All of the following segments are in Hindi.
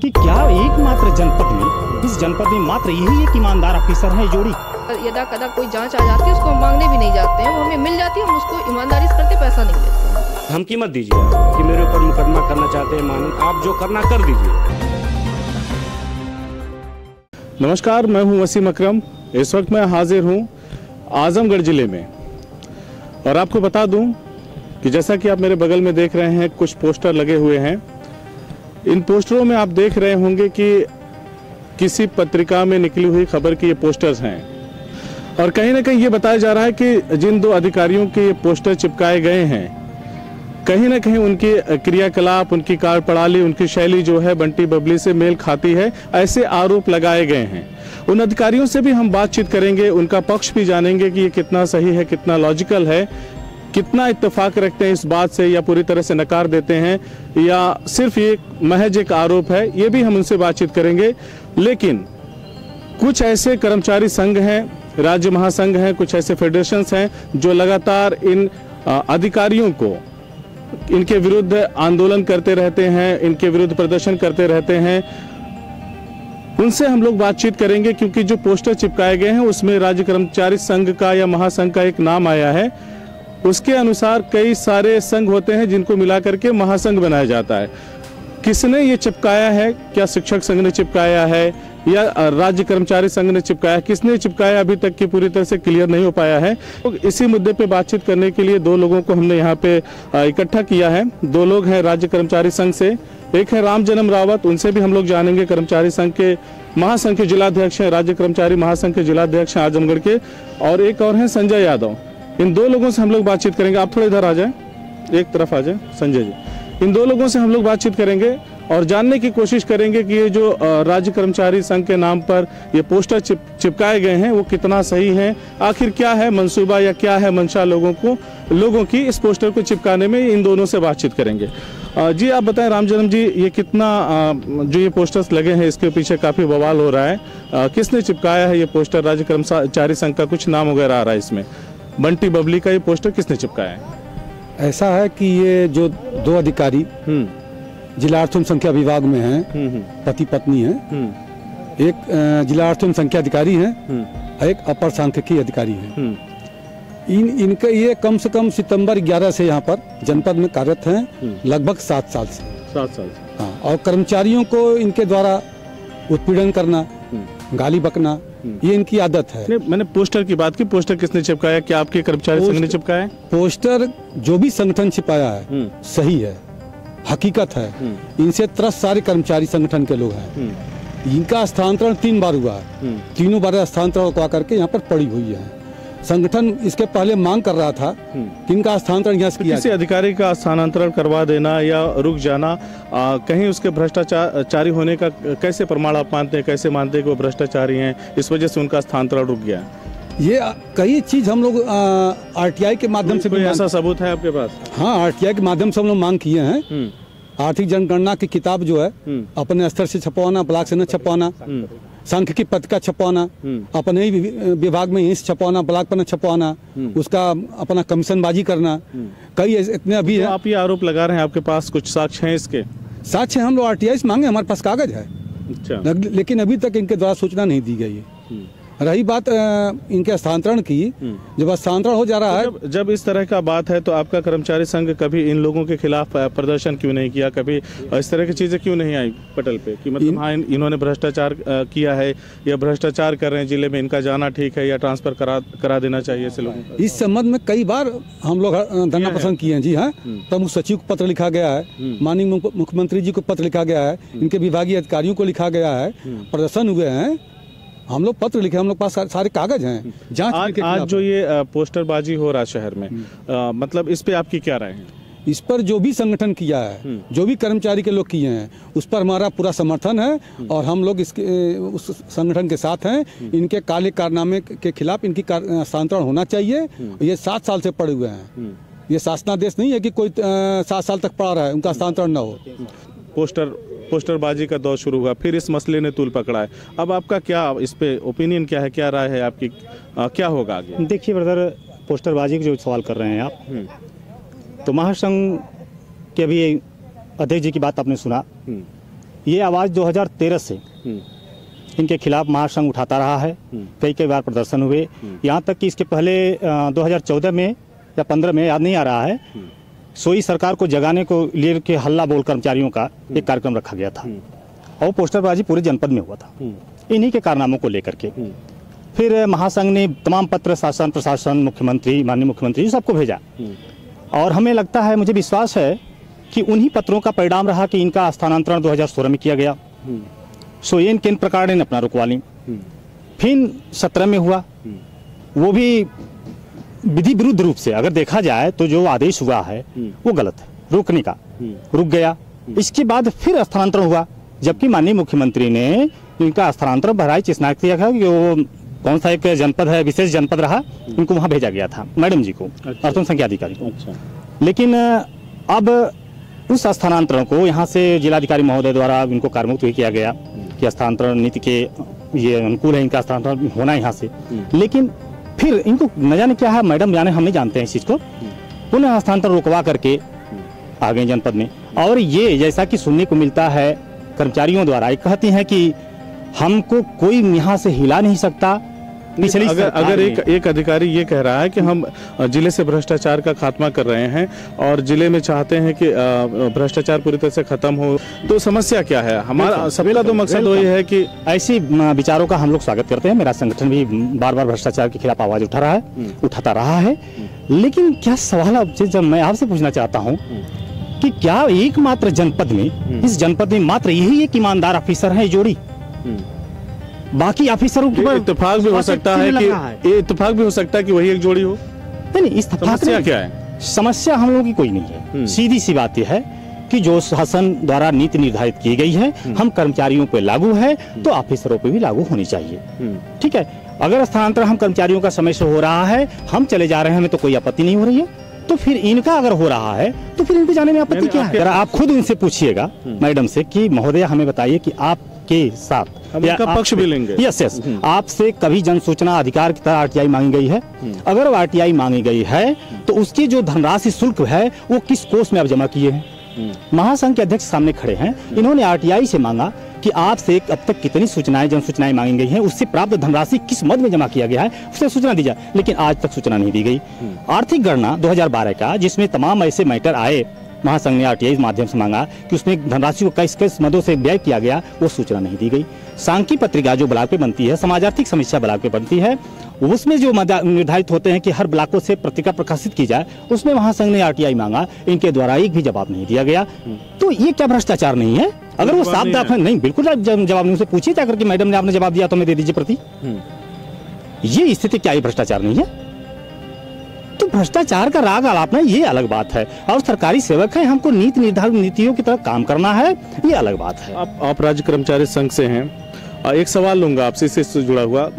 कि क्या एकमात्र जनपद में, इस जनपद में मात्र यही एक ईमानदार ऑफिसर है जोड़ी? यदा कदा कोई जांच आ जाती है उसको हम मांगने भी नहीं जाते हैं, वो हमें मिल जाती है, हम उसको ईमानदारी से करते, पैसा नहीं लेते हैं। धमकी मत दीजिए कि मेरे ऊपर मुकदमा करना चाहते हैं मानन, आप जो करना कर दीजिए। नमस्कार, मैं हूं वसीम अकरम। इस वक्त मैं हाजिर हूं आजमगढ़ जिले में और आपको बता दूं कि जैसा कि आप मेरे बगल में देख रहे हैं, कुछ पोस्टर लगे हुए हैं। इन पोस्टरों में आप देख रहे होंगे कि किसी पत्रिका में निकली हुई खबर के ये पोस्टर्स हैं और कहीं ना कहीं ये बताया जा रहा है कि जिन दो अधिकारियों के ये पोस्टर चिपकाए गए हैं, कहीं ना कहीं उनकी क्रियाकलाप, उनकी कार्यप्रणाली, उनकी शैली जो है बंटी बबली से मेल खाती है, ऐसे आरोप लगाए गए हैं। उन अधिकारियों से भी हम बातचीत करेंगे, उनका पक्ष भी जानेंगे कि ये कितना सही है, कितना लॉजिकल है, कितना इत्तेफाक रखते हैं इस बात से, या पूरी तरह से नकार देते हैं, या सिर्फ ये महज एक आरोप है, ये भी हम उनसे बातचीत करेंगे। लेकिन कुछ ऐसे कर्मचारी संघ हैं, राज्य महासंघ हैं, कुछ ऐसे फेडरेशंस हैं जो लगातार इन अधिकारियों को, इनके विरुद्ध आंदोलन करते रहते हैं, इनके विरुद्ध प्रदर्शन करते रहते हैं। उनसे हम लोग बातचीत करेंगे क्योंकि जो पोस्टर चिपकाए गए हैं उसमें राज्य कर्मचारी संघ का या महासंघ का एक नाम आया है। उसके अनुसार कई सारे संघ होते हैं जिनको मिलाकर के महासंघ बनाया जाता है। किसने ये चिपकाया है? क्या शिक्षक संघ ने चिपकाया है या राज्य कर्मचारी संघ ने चिपकाया? किसने चिपकाया अभी तक की पूरी तरह से क्लियर नहीं हो पाया है। तो इसी मुद्दे पे बातचीत करने के लिए दो लोगों को हमने यहाँ पे इकट्ठा किया है। दो लोग हैं राज्य कर्मचारी संघ से, एक है राम जन्म रावत, उनसे भी हम लोग जानेंगे, कर्मचारी संघ के महासंघ के जिलाध्यक्ष हैं, राज्य कर्मचारी महासंघ के जिलाध्यक्ष हैं आजमगढ़ के, और एक और हैं संजय यादव। इन दो लोगों से हम लोग बातचीत करेंगे। आप थोड़ा इधर आ जाएं, एक तरफ आ जाएं संजय जी। इन दो लोगों से हम लोग बातचीत करेंगे और जानने की कोशिश करेंगे कि ये जो राज्य कर्मचारी संघ के नाम पर ये पोस्टर चिपकाए गए हैं वो कितना सही है, आखिर क्या है मंसूबा या क्या है मंशा लोगों की इस पोस्टर को चिपकाने में। इन दोनों से बातचीत करेंगे। जी आप बताएं राम जन्म जी, ये कितना जो ये पोस्टर्स लगे हैं इसके पीछे काफी बवाल हो रहा है, किसने चिपकाया है ये पोस्टर? राज्य कर्मचारी संघ का कुछ नाम वगैरह आ रहा है इसमें, बंटी बबली का ये पोस्टर किसने चिपकाया है? ऐसा है कि ये जो दो अधिकारी जिला आर्थिक संख्या विभाग में हैं, पति पत्नी हैं, एक जिला आर्थिक संख्या अधिकारी हैं, एक अपर सांख्यिकी अधिकारी हैं। इनके ये कम से कम सितंबर 11 से यहाँ पर जनपद में कार्यरत हैं, लगभग 7 साल से। 7 साल से, हाँ। और कर्मचारियों को इनके द्वारा उत्पीड़न करना, गाली बकना, ये इनकी आदत है। मैंने पोस्टर की बात की, पोस्टर किसने चिपकाया? क्या आपके कर्मचारी संघ ने चिपकाया? पोस्टर जो भी संगठन छिपाया है सही है, हकीकत है। इनसे त्रस्त सारे कर्मचारी संगठन के लोग हैं। इनका स्थानांतरण 3 बार हुआ है, तीनों बार स्थानांतरण होकर करके यहाँ पर पड़ी हुई है। संगठन इसके पहले मांग कर रहा था कि इनका स्थानांतरण यहाँ से किया किसी अधिकारी का स्थानांतरण करवा देना या रुक जाना, कहीं उसके भ्रष्टाचारी होने का कैसे प्रमाण आप मानते हैं? कैसे मानते हैं कि वो भ्रष्टाचारी हैं, इस वजह से उनका स्थानांतरण रुक गया? ये कई चीज हम लोग आरटीआई के माध्यम से कोई ऐसा सबूत है आपके पास? हाँ, आरटीआई के माध्यम से हम लोग मांग किए हैं। आर्थिक जनगणना की किताब जो है अपने स्तर से छपवाना, ब्लॉक से न छपवाना, सांख्यिकी पत्रिका छपवाना अपने ही विभाग में ही छपवाना, ब्लॉक पर न छपवाना, उसका अपना कमीशनबाजी करना, कई इतने अभी है। आप ये आरोप लगा रहे हैं, आपके पास कुछ साक्ष्य हैं इसके? साक्ष्य हम लोग आरटीआई से मांगे, हमारे पास कागज है। अच्छा। लेकिन अभी तक इनके द्वारा सूचना नहीं दी गई है। रही बात इनके स्थानांतरण की, जब स्थानांतरण हो जा रहा है, जब इस तरह का बात है तो आपका कर्मचारी संघ कभी इन लोगों के खिलाफ प्रदर्शन क्यों नहीं किया? कभी इस तरह की चीजें क्यों नहीं आई पटल पे कि मतलब हाँ इन्होंने भ्रष्टाचार किया है या भ्रष्टाचार कर रहे हैं जिले में, इनका जाना ठीक है या ट्रांसफर करा देना चाहिए ऐसे लोगों को? इस संबंध में कई बार हम लोग धरना प्रदर्शन किए हैं। जी हाँ, प्रमुख सचिव को पत्र लिखा गया है, माननीय मुख्यमंत्री जी को पत्र लिखा गया है, इनके विभागीय अधिकारियों को लिखा गया है, प्रदर्शन हुए हैं, हम लोग पत्र लिखे, हम लोग पास सारे कागज हैं। जांच आज जो ये पोस्टरबाजी हो रहा है शहर में, मतलब इस पे आपकी क्या राय है? इस पर जो भी संगठन किया है, जो भी कर्मचारी के लोग किए हैं, उस पर हमारा पूरा समर्थन है और हम लोग इसके उस संगठन के साथ हैं। इनके काले कारनामे के खिलाफ इनकी स्थानांतरण होना चाहिए। ये 7 साल से पड़े हुए हैं, ये शासनादेश नहीं है कि कोई 7 साल तक पड़ा रहा है, उनका स्थानांतरण न हो। पोस्टरबाजी का दौर शुरू हुआ, फिर इस मसले ने तूल पकड़ा है। अब आपका क्या इस पे ओपिनियन क्या है, क्या राय है आपकी, क्या होगा आगे? देखिए ब्रदर, पोस्टरबाजी का जो सवाल कर रहे हैं आप, तो महासंघ के अभी अध्यक्ष जी की बात आपने सुना ये आवाज़ 2013 से इनके खिलाफ महासंघ उठाता रहा है। कई कई बार प्रदर्शन हुए, यहाँ तक कि इसके पहले 2014 में या 15 में, याद नहीं आ रहा है, सोई सरकार को जगाने को लिए के हल्ला बोल कर्मचारियों का एक कार्यक्रम रखा गया था और पोस्टरबाजी पूरे जनपद में हुआ था इन्हीं के कारनामों को लेकर के। फिर महासंघ ने तमाम पत्र शासन प्रशासन मुख्यमंत्री माननीय मुख्यमंत्री सबको भेजा और हमें लगता है, मुझे विश्वास है कि उन्हीं पत्रों का परिणाम रहा कि इनका स्थानांतरण 2016 में किया गया। सो ये केंद्र प्रकार ने अपना रुकवा ली। फिर 17 में हुआ, वो भी विधि विरुद्ध रूप से अगर देखा जाए तो जो आदेश हुआ है वो गलत है, रोकने का रुक गया। इसके बाद फिर स्थानांतरण हुआ, जबकि माननीय मुख्यमंत्री ने इनका स्थानांतरण बहराइच स्नातक किया था कि वो कौन सा एक जनपद है, विशेष जनपद रहा, इनको वहां भेजा गया था मैडम जी को, आश्रम संख्या अधिकारी को। लेकिन अब उस स्थानांतरण को यहाँ से जिलाधिकारी महोदय द्वारा इनको कार्यमुक्त भी किया गया कि स्थानांतरण नीति के ये अनुकूल है, इनका स्थानांतरण होना यहाँ से। लेकिन फिर इनको न जाने क्या है, मैडम जाने, हम नहीं जानते हैं इस चीज को, पुनः स्थानांतरण रुकवा करके आ गए जनपद में। और ये जैसा कि सुनने को मिलता है कर्मचारियों द्वारा, एक कहती हैं कि हमको कोई यहाँ से हिला नहीं सकता। अगर एक अधिकारी ये कह रहा है कि हम जिले से भ्रष्टाचार का खात्मा कर रहे हैं और जिले में चाहते हैं कि भ्रष्टाचार पूरी तरह से खत्म हो, तो समस्या क्या है? हमारा सबका तो मकसद वही है कि ऐसी विचारों का हम लोग स्वागत करते हैं। मेरा संगठन भी बार बार भ्रष्टाचार के खिलाफ आवाज उठाता रहा है। लेकिन क्या सवाल आपसे जब मैं आपसे पूछना चाहता हूँ कि क्या एकमात्र जनपद में, इस जनपद में मात्र यही एक ईमानदार ऑफिसर है जोड़ी? बाकी ऑफिसरों के इत्तेफाक भी हो सकता है कि इत्तेफाक भी हो सकता है कि वही एक जोड़ी हो। नहीं, इस समस्या क्या है? समस्या हम लोगों की कोई नहीं है। सीधी सी बात यह है कि जो शासन द्वारा नीति निर्धारित की गई है, हम कर्मचारियों पे लागू है तो ऑफिसरों पे भी लागू होनी चाहिए। ठीक है, अगर स्थानांतरण हम कर्मचारियों का समय से हो रहा है, हम चले जा रहे हैं, हमें तो कोई आपत्ति नहीं हो रही है, तो फिर इनका अगर हो रहा है तो फिर इनके जाने में आपत्ति क्या है? अगर आप खुद उनसे पूछिएगा मैडम से कि महोदय हमें बताइए कि आपके साथ उनका पक्ष भी लेंगे। यस आपसे कभी जन सूचना अधिकार की तरह आरटीआई मांगी गई है? अगर वो आरटीआई मांगी गई है तो उसकी जो धनराशि शुल्क है वो किस कोष में आप जमा किए हैं? महासंघ के अध्यक्ष सामने खड़े हैं, इन्होंने आरटीआई से मांगा कि आपसे अब तक कितनी सूचनाएं जन सूचनाएं मांगी गई हैं, उससे प्राप्त धनराशि किस मद में जमा किया गया है, उससे सूचना दी जाए। लेकिन आज तक सूचना नहीं दी गई। आर्थिक गणना 2012 का, जिसमें तमाम ऐसे मैटर आए, महासंघ ने आरटीआई के माध्यम से मांगा कि उसमें धनराशि को किस मदों से व्यय किया गया, वो सूचना नहीं दी गई। सांख्यिकी पत्रिका जो ब्लॉक पे बनती है, समाज आर्थिक समीक्षा ब्लॉक पे बनती है, उसमें जो निर्धारित होते हैं कि हर ब्लॉकों से पत्रिका प्रकाशित की जाए, उसमें महासंघ ने आरटीआई मांगा, इनके द्वारा एक भी जवाब नहीं दिया गया। तो ये क्या भ्रष्टाचार नहीं है? अगर वो साफ दाखिल नहीं, बिल्कुल जवाब नहीं, उनसे पूछिए जाकर कि मैडम ने आपने जवाब दिया तो हमें दे दीजिए प्रति। ये स्थिति क्या, ये भ्रष्टाचार नहीं है? तो भ्रष्टाचार का राग आलापना ये अलग बात है, और सरकारी सेवक है, हमको नीति निर्धारित नीतियों की तरफ काम करना है, ये अलग बात है। आप राज्य कर्मचारी संघ से हैं, एक सवाल लूंगा आपसे इससे जुड़ा हुआ।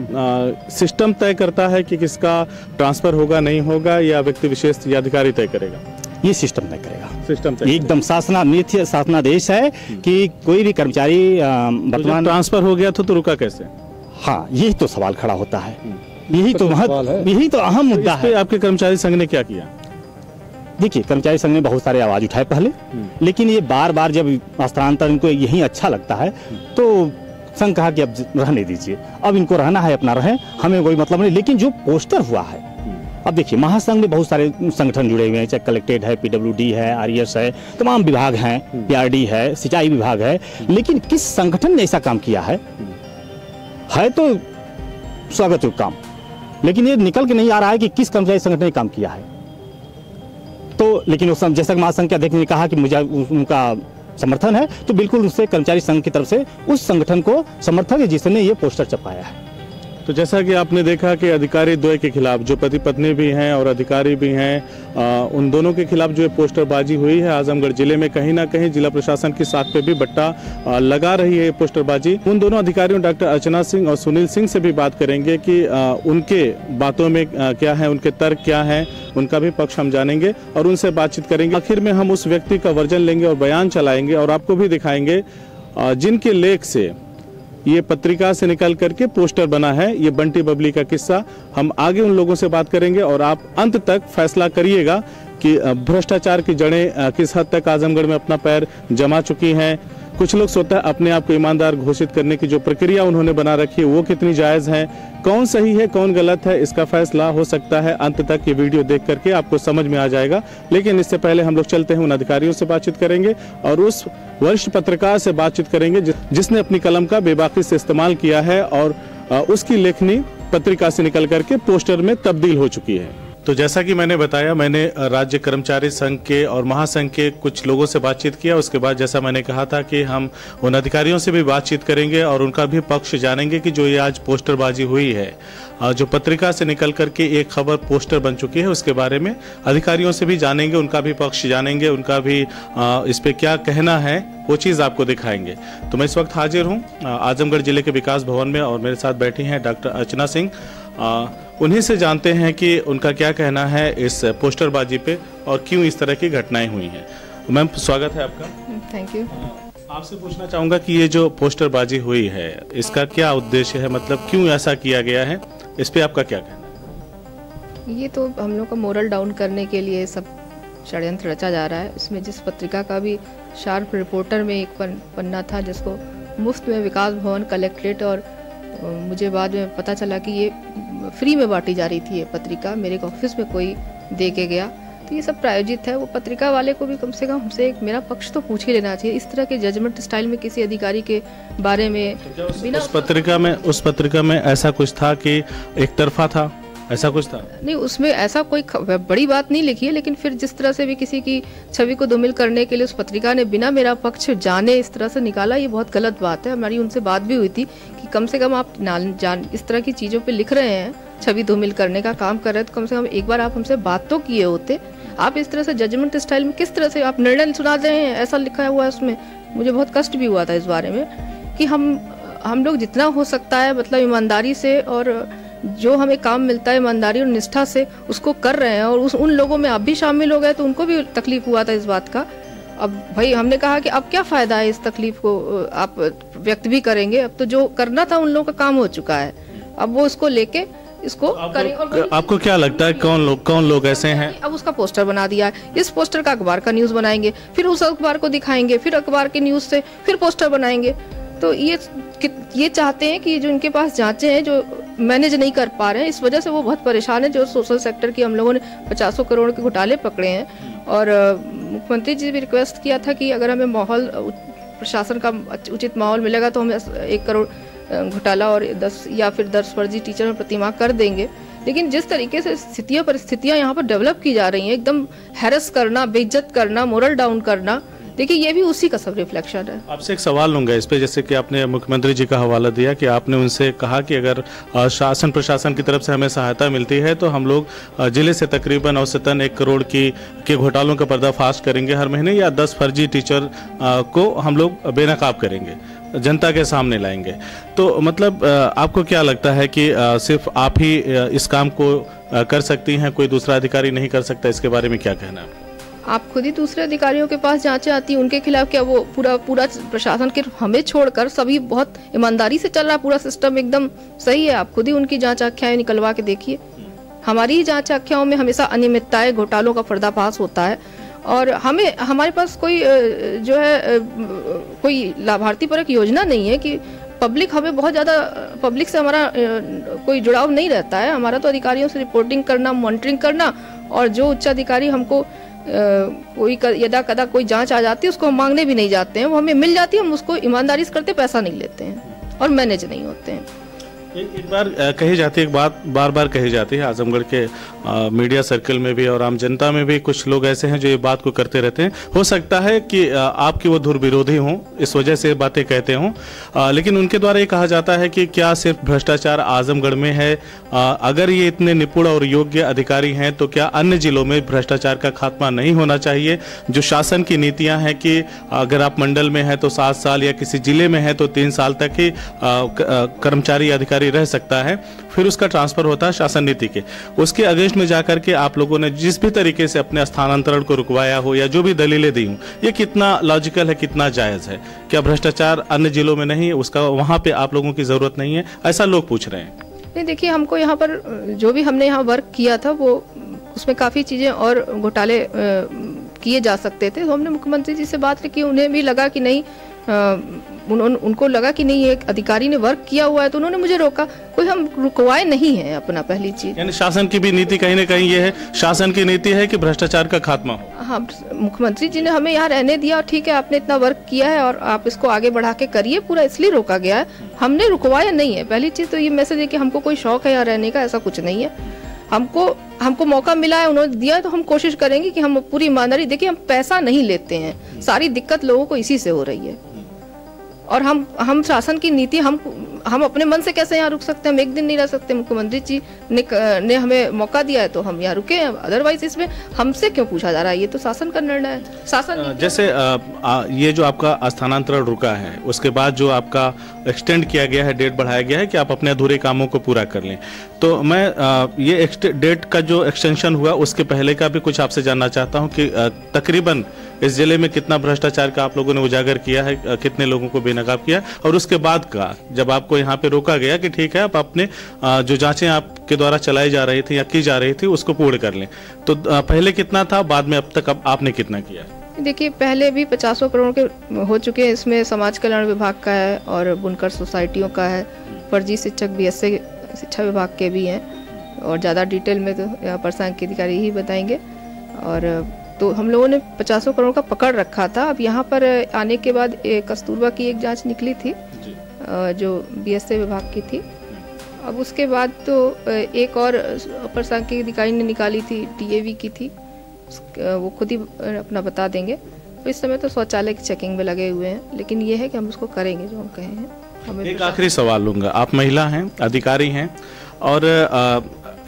सिस्टम तय करता है कि किसका ट्रांसफर होगा नहीं होगा, या व्यक्ति विशेष या अधिकारी तय करेगा? ये सिस्टम तय करेगा। सिस्टम तय एकदम शासनादेश है कि कोई भी कर्मचारी वर्तमान ट्रांसफर हो गया तो रुका कैसे? हाँ, यही तो सवाल खड़ा होता है, यही तो अहम मुद्दा है। आपके कर्मचारी संघ ने क्या किया? देखिए, कर्मचारी संघ ने बहुत सारे आवाज उठाए पहले, लेकिन ये बार बार जब स्थानांतरण इनको यही अच्छा लगता है तो संघ कहा कि अब रहने दीजिए, अब इनको रहना है अपना रहे, हमें कोई मतलब नहीं। लेकिन जो पोस्टर हुआ है, अब देखिए महासंघ में बहुत सारे संगठन जुड़े हुए हैं, चाहे कलेक्टेड है, पीडब्ल्यूडी है, आरईएस है, तमाम विभाग हैं, पीआरडी है, सिंचाई विभाग है, लेकिन किस संगठन ने ऐसा काम किया है तो स्वागत योग्य काम, लेकिन ये निकल के नहीं आ रहा है कि किस कर्मचारी संगठन ने काम किया है। तो लेकिन उस जैसा कि महासंघ के अध्यक्ष ने कहा कि मुझे उनका समर्थन है, तो बिल्कुल उससे कर्मचारी संघ की तरफ से उस संगठन को समर्थन है जिसने ये पोस्टर छपाया है। तो जैसा कि आपने देखा कि अधिकारी द्वय के खिलाफ, जो पति पत्नी भी हैं और अधिकारी भी हैं, उन दोनों के खिलाफ जो पोस्टरबाजी हुई है आजमगढ़ जिले में, कहीं ना कहीं जिला प्रशासन की साख पे भी बट्टा लगा रही है पोस्टरबाजी। उन दोनों अधिकारियों डॉक्टर अर्चना सिंह और सुनील सिंह से भी बात करेंगे कि उनके बातों में क्या है, उनके तर्क क्या है, उनका भी पक्ष हम जानेंगे और उनसे बातचीत करेंगे। आखिर में हम उस व्यक्ति का वर्जन लेंगे और बयान चलाएंगे और आपको भी दिखाएंगे जिनके लेख से ये पत्रिका से निकल करके पोस्टर बना है, ये बंटी बबली का किस्सा। हम आगे उन लोगों से बात करेंगे और आप अंत तक फैसला करिएगा कि भ्रष्टाचार की जड़ें किस हद तक आजमगढ़ में अपना पैर जमा चुकी हैं, कुछ लोग स्वतः अपने आप को ईमानदार घोषित करने की जो प्रक्रिया उन्होंने बना रखी है वो कितनी जायज़ है, कौन सही है कौन गलत है, इसका फैसला हो सकता है अंत तक ये वीडियो देख करके आपको समझ में आ जाएगा। लेकिन इससे पहले हम लोग चलते हैं, उन अधिकारियों से बातचीत करेंगे और उस वरिष्ठ पत्रकार से बातचीत करेंगे जिसने अपनी कलम का बेबाकी से इस्तेमाल किया है और उसकी लेखनी पत्रिका से निकल करके पोस्टर में तब्दील हो चुकी है। तो जैसा कि मैंने बताया, मैंने राज्य कर्मचारी संघ के और महासंघ के कुछ लोगों से बातचीत किया। उसके बाद जैसा मैंने कहा था कि हम उन अधिकारियों से भी बातचीत करेंगे और उनका भी पक्ष जानेंगे कि जो ये आज पोस्टरबाजी हुई है, जो पत्रिका से निकल करके एक खबर पोस्टर बन चुकी है, उसके बारे में अधिकारियों से भी जानेंगे, उनका भी पक्ष जानेंगे, उनका भी इस पे क्या कहना है वो चीज़ आपको दिखाएंगे। तो मैं इस वक्त हाजिर हूँ आजमगढ़ जिले के विकास भवन में और मेरे साथ बैठी हैं डॉक्टर अर्चना सिंह। उन्हीं से जानते हैं कि उनका क्या कहना है इस पोस्टरबाजी पे और क्यों इस तरह की घटनाएं हुई हैं। मैम, स्वागत है आपका। Thank you. आपसे पूछना चाहूँगा कि ये जो पोस्टरबाजी हुई है इसका क्या उद्देश्य है, मतलब क्यों ऐसा किया गया है, इस पे आपका क्या कहना है? ये तो हम लोग का मोरल डाउन करने के लिए सब षड्यंत्र रचा जा रहा है। इसमें जिस पत्रिका का भी शार्प रिपोर्टर में एक पन्ना था जिसको मुफ्त में विकास भवन कलेक्ट्रेट और मुझे बाद में पता चला कि ये फ्री में बांटी जा रही थी ये पत्रिका, मेरे ऑफिस में कोई दे के गया, तो ये सब प्रायोजित है। वो पत्रिका वाले को भी कम से कम हमसे एक मेरा पक्ष तो पूछ ही लेना चाहिए। इस तरह के जजमेंट स्टाइल में किसी अधिकारी के बारे में उस पत्रिका में ऐसा कुछ था कि एक तरफा था, ऐसा कुछ था? नहीं, उसमें ऐसा कोई बड़ी बात नहीं लिखी है, लेकिन फिर जिस तरह से भी किसी की छवि को धूमिल करने के लिए उस पत्रिका ने बिना मेरा पक्ष जाने इस तरह से निकाला, ये बहुत गलत बात है। हमारी उनसे बात भी हुई थी कि कम से कम आप इस तरह की चीज़ों पे लिख रहे हैं, छवि धूमिल करने का काम कर रहे हैं, तो कम से कम एक बार आप हमसे बात तो किए होते। आप इस तरह से जजमेंट स्टाइल में किस तरह से आप निर्णय सुना दे रहे हैं, ऐसा लिखा हुआ है उसमें। मुझे बहुत कष्ट भी हुआ था इस बारे में कि हम लोग जितना हो सकता है मतलब ईमानदारी से और जो हमें काम मिलता है ईमानदारी और निष्ठा से उसको कर रहे हैं, और उन लोगों में आप भी शामिल हो गए तो उनको भी तकलीफ हुआ था इस बात का। अब भाई हमने कहा कि अब क्या फ़ायदा है इस तकलीफ को आप व्यक्त भी करेंगे, अब तो जो करना था उन लोगों का काम हो चुका है, अब वो इसको लेके इसको आपको क्या लगता है कौन लोग ऐसे हैं? अब उसका पोस्टर बना दिया है, इस पोस्टर का अखबार का न्यूज़ बनाएंगे, फिर उस अखबार को दिखाएंगे, फिर अखबार के न्यूज़ से फिर पोस्टर बनाएंगे। तो ये चाहते हैं कि जो इनके पास जांचें हैं जो मैनेज नहीं कर पा रहे हैं, इस वजह से वो बहुत परेशान है। जो सोशल सेक्टर की हम लोगों ने 50 करोड़ के घोटाले पकड़े हैं और मुख्यमंत्री जी भी रिक्वेस्ट किया था कि अगर हमें माहौल प्रशासन का उचित माहौल मिलेगा तो हम 1 करोड़ घोटाला और 10 फर्जी टीचर में प्रतिमाह कर देंगे। लेकिन जिस तरीके से परिस्थितियां यहाँ पर डेवलप की जा रही हैं, एकदम हैरस करना, बेइज्जत करना, मोरल डाउन करना, देखिए ये भी उसी का सब रिफ्लेक्शन है। आपसे एक सवाल लूंगा इस पे, जैसे कि आपने मुख्यमंत्री जी का हवाला दिया कि आपने उनसे कहा कि अगर शासन प्रशासन की तरफ से हमें सहायता मिलती है तो हम लोग जिले से तकरीबन औसतन 1 करोड़ के घोटालों का पर्दाफाश करेंगे हर महीने, या 10 फर्जी टीचर को हम लोग बेनकाब करेंगे, जनता के सामने लाएंगे। तो मतलब आपको क्या लगता है कि सिर्फ आप ही इस काम को कर सकती हैं, कोई दूसरा अधिकारी नहीं कर सकता? इसके बारे में क्या कहना है? आप खुद ही दूसरे अधिकारियों के पास जांचें आती हैं, उनके खिलाफ क्या वो पूरा प्रशासन के हमें छोड़कर सभी बहुत ईमानदारी से चल रहा है, पूरा सिस्टम एकदम सही है। आप खुद ही उनकी जांच आख्याएं निकलवा के देखिए। हमारी ही जांच आख्याओं में हमेशा अनियमितताएं, घोटालों का पर्दाफाश होता है और हमारे पास कोई जो है कोई लाभार्थी परक योजना नहीं है कि पब्लिक हमें बहुत ज़्यादा पब्लिक से हमारा कोई जुड़ाव नहीं रहता है। हमारा तो अधिकारियों से रिपोर्टिंग करना, मॉनिटरिंग करना, और जो उच्च अधिकारी हमको कोई यदा कदा कोई जांच आ जाती है उसको हम मांगने भी नहीं जाते हैं, वो हमें मिल जाती है, हम उसको ईमानदारी से करते, पैसा नहीं लेते हैं और मैनेज नहीं होते हैं। एक बार कही जाती है, एक बात बार बार कही जाती है आजमगढ़ के मीडिया सर्कल में भी और आम जनता में भी, कुछ लोग ऐसे हैं जो ये बात को करते रहते हैं। हो सकता है कि आपकी वो धुर विरोधी हों, इस वजह से बातें कहते हों, लेकिन उनके द्वारा ये कहा जाता है कि क्या सिर्फ भ्रष्टाचार आजमगढ़ में है? अगर ये इतने निपुण और योग्य अधिकारी हैं तो क्या अन्य जिलों में भ्रष्टाचार का खात्मा नहीं होना चाहिए? जो शासन की नीतियाँ हैं कि अगर आप मंडल में हैं तो 7 साल या किसी जिले में है तो 3 साल तक ही कर्मचारी अधिकारी रह सकता है, फिर उसका ट्रांसफर होता है शासन नीति के। उसके अगेंस्ट में जाकर के आप लोगों ने जिस भी तरीके से अपने स्थानांतरण को रुकवाया हो या जो भी दलीलें दी हो, ये कितना लॉजिकल है, कितना जायज है? क्या भ्रष्टाचार अन्य जिलों में नहीं है, उसका वहां पे आप लोगों की जरूरत नहीं है, ऐसा लोग पूछ रहे हैं? नहीं, देखिए हमको यहाँ पर जो भी हमने यहाँ वर्क किया था वो उसमें काफ़ी चीज़ें और घोटाले किए जा सकते थे, तो हमने मुख्यमंत्री जी से बात की, उन्हें भी लगा कि नहीं उनको लगा कि नहीं एक अधिकारी ने वर्क किया हुआ है तो उन्होंने मुझे रोका। कोई हम रुकवाए नहीं है अपना, पहली चीज। यानी शासन की भी नीति कहीं ना कहीं ये है, शासन की नीति है कि भ्रष्टाचार का खात्मा हो। हाँ, मुख्यमंत्री जी ने हमें यहाँ रहने दिया, ठीक है आपने इतना वर्क किया है और आप इसको आगे बढ़ा के करिए, पूरा इसलिए रोका गया है, हमने रुकवाया नहीं है। पहली चीज तो ये मैसेज है कि हमको कोई शौक है यहाँ रहने का, ऐसा कुछ नहीं है। हमको मौका मिला है, उन्होंने दिया है, तो हम कोशिश करेंगे कि हम पूरी ईमानदारी, देखिए हम पैसा नहीं लेते हैं, सारी दिक्कत लोगों को इसी से हो रही है। और हम शासन की नीति, हम अपने मन से कैसे यहाँ रुक सकते हैं? हम एक दिन नहीं रह सकते। मुख्यमंत्री जी ने हमें मौका दिया है तो हम यहाँ रुके हैं, अदरवाइज इसमें हमसे क्यों पूछा जा रहा है? ये तो शासन का निर्णय है। शासन जैसे ये जो आपका स्थानांतरण रुका है, उसके बाद जो आपका एक्सटेंड किया गया है, डेट बढ़ाया गया है कि आप अपने अधूरे कामों को पूरा कर लें, तो मैं ये डेट का जो एक्सटेंशन हुआ उसके पहले का भी कुछ आपसे जानना चाहता हूँ कि तकरीबन इस जिले में कितना भ्रष्टाचार का आप लोगों ने उजागर किया है, कितने लोगों को बेनकाब किया, और उसके बाद का जब आपको यहाँ पे रोका गया कि ठीक है आप अपने जो जांचें आपके द्वारा चलाई जा रही थी या की जा रही थी उसको पूर्ण कर लें, तो पहले कितना था, बाद में अब तक आपने कितना किया? देखिए पहले भी 50 करोड़ के हो चुके हैं, इसमें समाज कल्याण विभाग का है और बुनकर सोसाइटियों का है, फर्जी शिक्षक बीएसए शिक्षा विभाग के भी हैं, और ज़्यादा डिटेल में तो यहाँ पर सांख्यिकी अधिकारी ही बताएंगे। और तो हम लोगों ने 50 करोड़ का पकड़ रखा था। अब यहाँ पर आने के बाद कस्तूरबा की एक जांच निकली थी जो बीएसए विभाग की थी। अब उसके बाद तो एक और अपर सांख्यिकी अधिकारी ने निकाली थी, डीएवी की थी, वो खुद ही अपना बता देंगे। तो इस समय तो शौचालय की चेकिंग में लगे हुए हैं, लेकिन ये है कि हम उसको करेंगे जो हम कहे हैं। एक आखिरी सवाल लूंगा, आप महिला हैं, अधिकारी हैं, और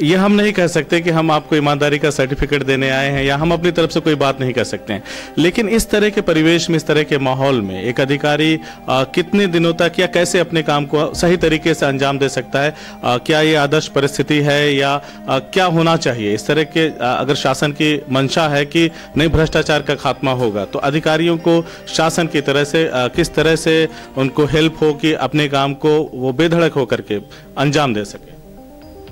ये हम नहीं कह सकते कि हम आपको ईमानदारी का सर्टिफिकेट देने आए हैं या हम अपनी तरफ से कोई बात नहीं कर सकते हैं, लेकिन इस तरह के परिवेश में, इस तरह के माहौल में एक अधिकारी कितने दिनों तक या कैसे अपने काम को सही तरीके से अंजाम दे सकता है? क्या ये आदर्श परिस्थिति है या क्या होना चाहिए? इस तरह के अगर शासन की मंशा है कि नहीं भ्रष्टाचार का खात्मा होगा, तो अधिकारियों को शासन की तरह से किस तरह से उनको हेल्प हो कि अपने काम को वो बेधड़क होकर के अंजाम दे सके?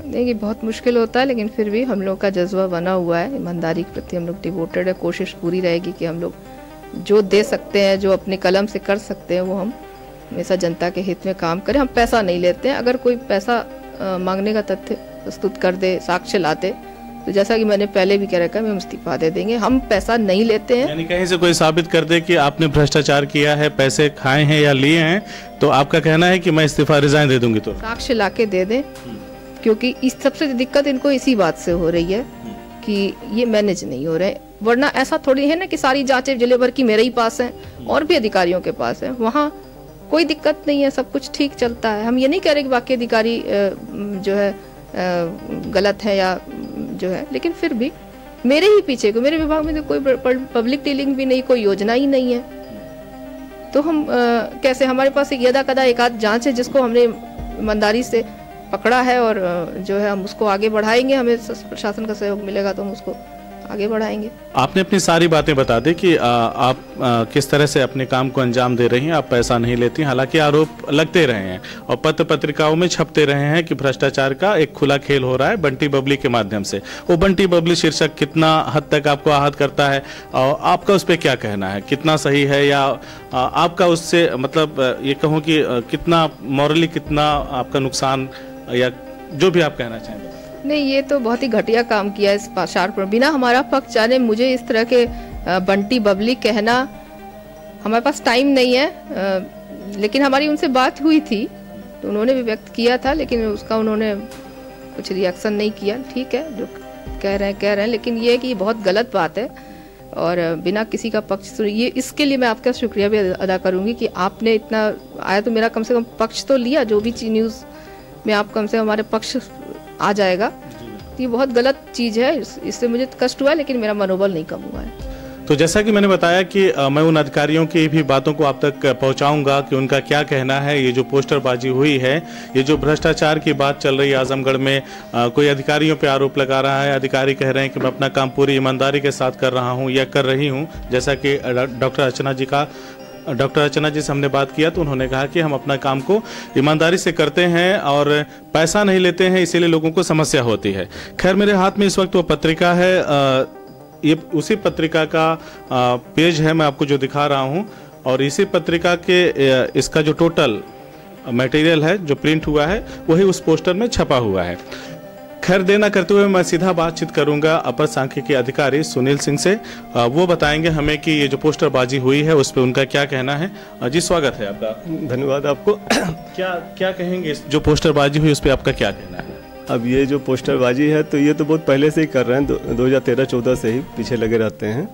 देखिए बहुत मुश्किल होता है, लेकिन फिर भी हम लोग का जज्बा बना हुआ है, ईमानदारी के प्रति हम लोग डिवोटेड है। कोशिश पूरी रहेगी कि हम लोग जो दे सकते हैं, जो अपने कलम से कर सकते हैं, वो हम हमेशा जनता के हित में काम करें। हम पैसा नहीं लेते हैं। अगर कोई पैसा मांगने का तथ्य प्रस्तुत कर दे, साक्ष्य लाते, तो जैसा कि मैंने पहले भी कह रखा है, हम इस्तीफा दे देंगे। हम पैसा नहीं लेते हैं। यानी कहीं से कोई साबित कर दे कि आपने भ्रष्टाचार किया है, पैसे खाए हैं या लिए हैं, तो आपका कहना है कि मैं इस्तीफा रिजाइन दे दूंगी? तो साक्ष्य लाके दे दें, क्योंकि इस सबसे दिक्कत इनको इसी बात से हो रही है कि ये मैनेज नहीं हो रहे। वरना ऐसा थोड़ी है ना कि सारी जांचें जिले भर की मेरे ही पास हैं और भी अधिकारियों के पास है, वहाँ कोई दिक्कत नहीं है, सब कुछ ठीक चलता है। हम ये नहीं कह रहे कि बाकी अधिकारी जो है गलत है या जो है, लेकिन फिर भी मेरे ही पीछे को, मेरे विभाग में तो कोई पब्लिक डीलिंग भी नहीं, कोई योजना ही नहीं है, तो हम कैसे? हमारे पास एक यदा कदा एक आध जांच है जिसको हमने ईमानदारी से पकड़ा है और जो है हम उसको आगे बढ़ाएंगे। हमें प्रशासन का सहयोग मिलेगा तो हम उसको आगे बढ़ाएंगे। आपने अपनी सारी बातें बता दी कि आप किस तरह से अपने काम को अंजाम दे रही हैं, आप पैसा नहीं लेती, हालांकि आरोप लगते रहे हैं और पत्र पत्रिकाओं में छपते रहे हैं कि भ्रष्टाचार का एक खुला खेल हो रहा है बंटी बबली के माध्यम से। वो बंटी बबली शीर्षक कितना हद तक आपको आहत करता है और आपका उस पर क्या कहना है? कितना सही है या आपका उससे मतलब ये कहूँ कि कितना मॉरली कितना आपका नुकसान, या जो भी आप कहना चाहें? नहीं, ये तो बहुत ही घटिया काम किया इस पाशार पर, बिना हमारा पक्ष जाने मुझे इस तरह के बंटी बबली कहना। हमारे पास टाइम नहीं है, लेकिन हमारी उनसे बात हुई थी तो उन्होंने भी व्यक्त किया था, लेकिन उसका उन्होंने कुछ रिएक्शन नहीं किया। ठीक है, जो कह रहे हैं, लेकिन ये है कि ये बहुत गलत बात है और बिना किसी का पक्ष सुने, ये इसके लिए मैं आपका शुक्रिया भी अदा करूंगी कि आपने इतना आया तो मेरा कम से कम पक्ष तो लिया। जो भी न्यूज़ में आप कम से हमारे पक्ष आ जाएगा, ये बहुत गलत चीज़ है, इससे मुझे कष्ट हुआ, लेकिन मेरा मनोबल नहीं कम हुआ है। तो जैसा कि मैंने बताया कि मैं उन अधिकारियों की भी बातों को आप तक पहुंचाऊंगा कि उनका क्या कहना है। ये जो पोस्टरबाजी हुई है, ये जो भ्रष्टाचार की बात चल रही है आजमगढ़ में, कोई अधिकारियों पे आरोप लगा रहा है, अधिकारी कह रहे हैं कि मैं अपना काम पूरी ईमानदारी के साथ कर रहा हूँ या कर रही हूँ। जैसा कि डॉक्टर अर्चना जी से हमने बात किया तो उन्होंने कहा कि हम अपना काम को ईमानदारी से करते हैं और पैसा नहीं लेते हैं, इसीलिए लोगों को समस्या होती है। खैर, मेरे हाथ में इस वक्त वो पत्रिका है, ये उसी पत्रिका का पेज है, मैं आपको जो दिखा रहा हूँ और इसी पत्रिका के इसका जो टोटल मटेरियल है जो प्रिंट हुआ है वही उस पोस्टर में छपा हुआ है। खैर देर न करते हुए मैं सीधा बातचीत करूंगा अपर सांख्यिकी अधिकारी सुनील सिंह से। वो बताएंगे हमें कि ये जो पोस्टरबाजी हुई है उस पर उनका क्या कहना है। जी स्वागत है आपका। धन्यवाद आपको। क्या कहेंगे जो पोस्टरबाजी हुई उस पर आपका क्या कहना है? अब ये जो पोस्टरबाजी है तो ये तो बहुत पहले से ही कर रहे हैं, 2013-14 से ही पीछे लगे रहते हैं।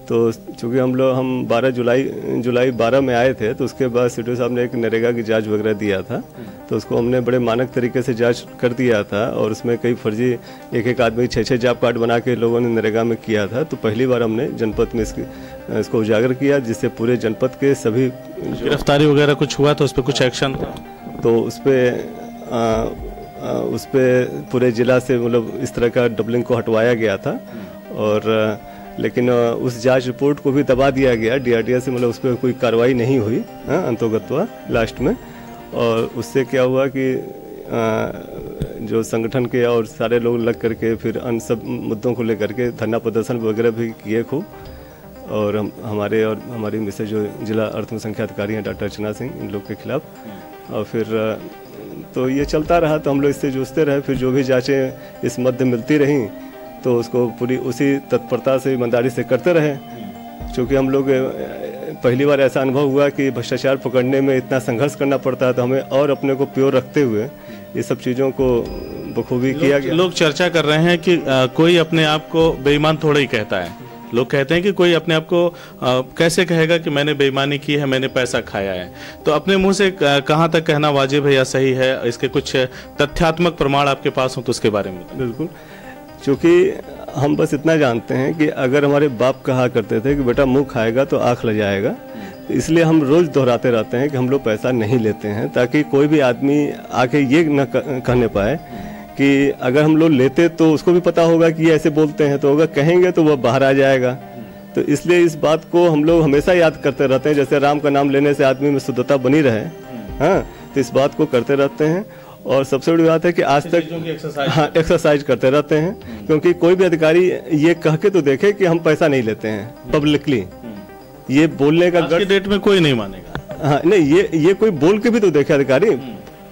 तो चूँकि हम 12 जुलाई 12 में आए थे, तो उसके बाद सीडीओ साहब ने एक नरेगा की जांच वगैरह दिया था, तो उसको हमने बड़े मानक तरीके से जांच कर दिया था और उसमें कई फर्जी एक आदमी 6 जॉब कार्ड बना के लोगों ने नरेगा में किया था। तो पहली बार हमने जनपद में इसको उजागर किया, जिससे पूरे जनपद के सभी गिरफ्तारी वगैरह कुछ हुआ तो उस पर कुछ एक्शन था? तो उस पर पूरे जिला से मतलब इस तरह का डबलिंग को हटवाया गया था। और लेकिन उस जांच रिपोर्ट को भी दबा दिया गया डीआरडीए से, मतलब उस पर कोई कार्रवाई नहीं हुई अंतोगत्वा लास्ट में। और उससे क्या हुआ कि जो संगठन के और सारे लोग लग करके फिर अन्य सब मुद्दों को लेकर के धरना प्रदर्शन वगैरह भी किए खूब। और हमारी मिसेज जो जिला अर्थ संख्या अधिकारी हैं डॉक्टर अर्चना सिंह, इन लोग के खिलाफ। और फिर तो ये चलता रहा, तो हम लोग इससे जूझते रहे। फिर जो भी जांचें इस मध्य मिलती रहीं तो उसको पूरी उसी तत्परता से ईमानदारी से करते रहे। क्योंकि हम लोग पहली बार ऐसा अनुभव हुआ कि भ्रष्टाचार पकड़ने में इतना संघर्ष करना पड़ता है, तो हमें और अपने को प्योर रखते हुए ये सब चीज़ों को बखूबी किया गया। लोग चर्चा कर रहे हैं कि कोई अपने आप को बेईमान थोड़ा ही कहता है। लोग कहते हैं कि कोई अपने आप को कैसे कहेगा कि मैंने बेईमानी की है, मैंने पैसा खाया है। तो अपने मुंह से कहाँ तक कहना वाजिब है या सही है? इसके कुछ तथ्यात्मक प्रमाण आपके पास हो तो उसके बारे में। बिल्कुल, क्योंकि हम बस इतना जानते हैं कि अगर हमारे बाप कहा करते थे कि बेटा मुंह खाएगा तो आँख ल जाएगा, तो इसलिए हम रोज़ दोहराते रहते हैं कि हम लोग पैसा नहीं लेते हैं, ताकि कोई भी आदमी आके ये न कहने पाए कि अगर हम लोग लेते तो उसको भी पता होगा कि ये ऐसे बोलते हैं, तो अगर कहेंगे तो वह बाहर आ जाएगा। तो इसलिए इस बात को हम लोग हमेशा याद करते रहते हैं, जैसे राम का नाम लेने से आदमी में शुद्धता बनी रहे। हाँ, तो इस बात को करते रहते हैं। और सबसे बड़ी बात है कि आज तक एक्सरसाइज करते रहते हैं, क्योंकि कोई भी अधिकारी ये कह के तो देखे कि हम पैसा नहीं लेते हैं पब्लिकली। ये बोलने का आज के डेट में कोई नहीं मानेगा। हाँ, नहीं, ये कोई बोल के भी तो देखे अधिकारी।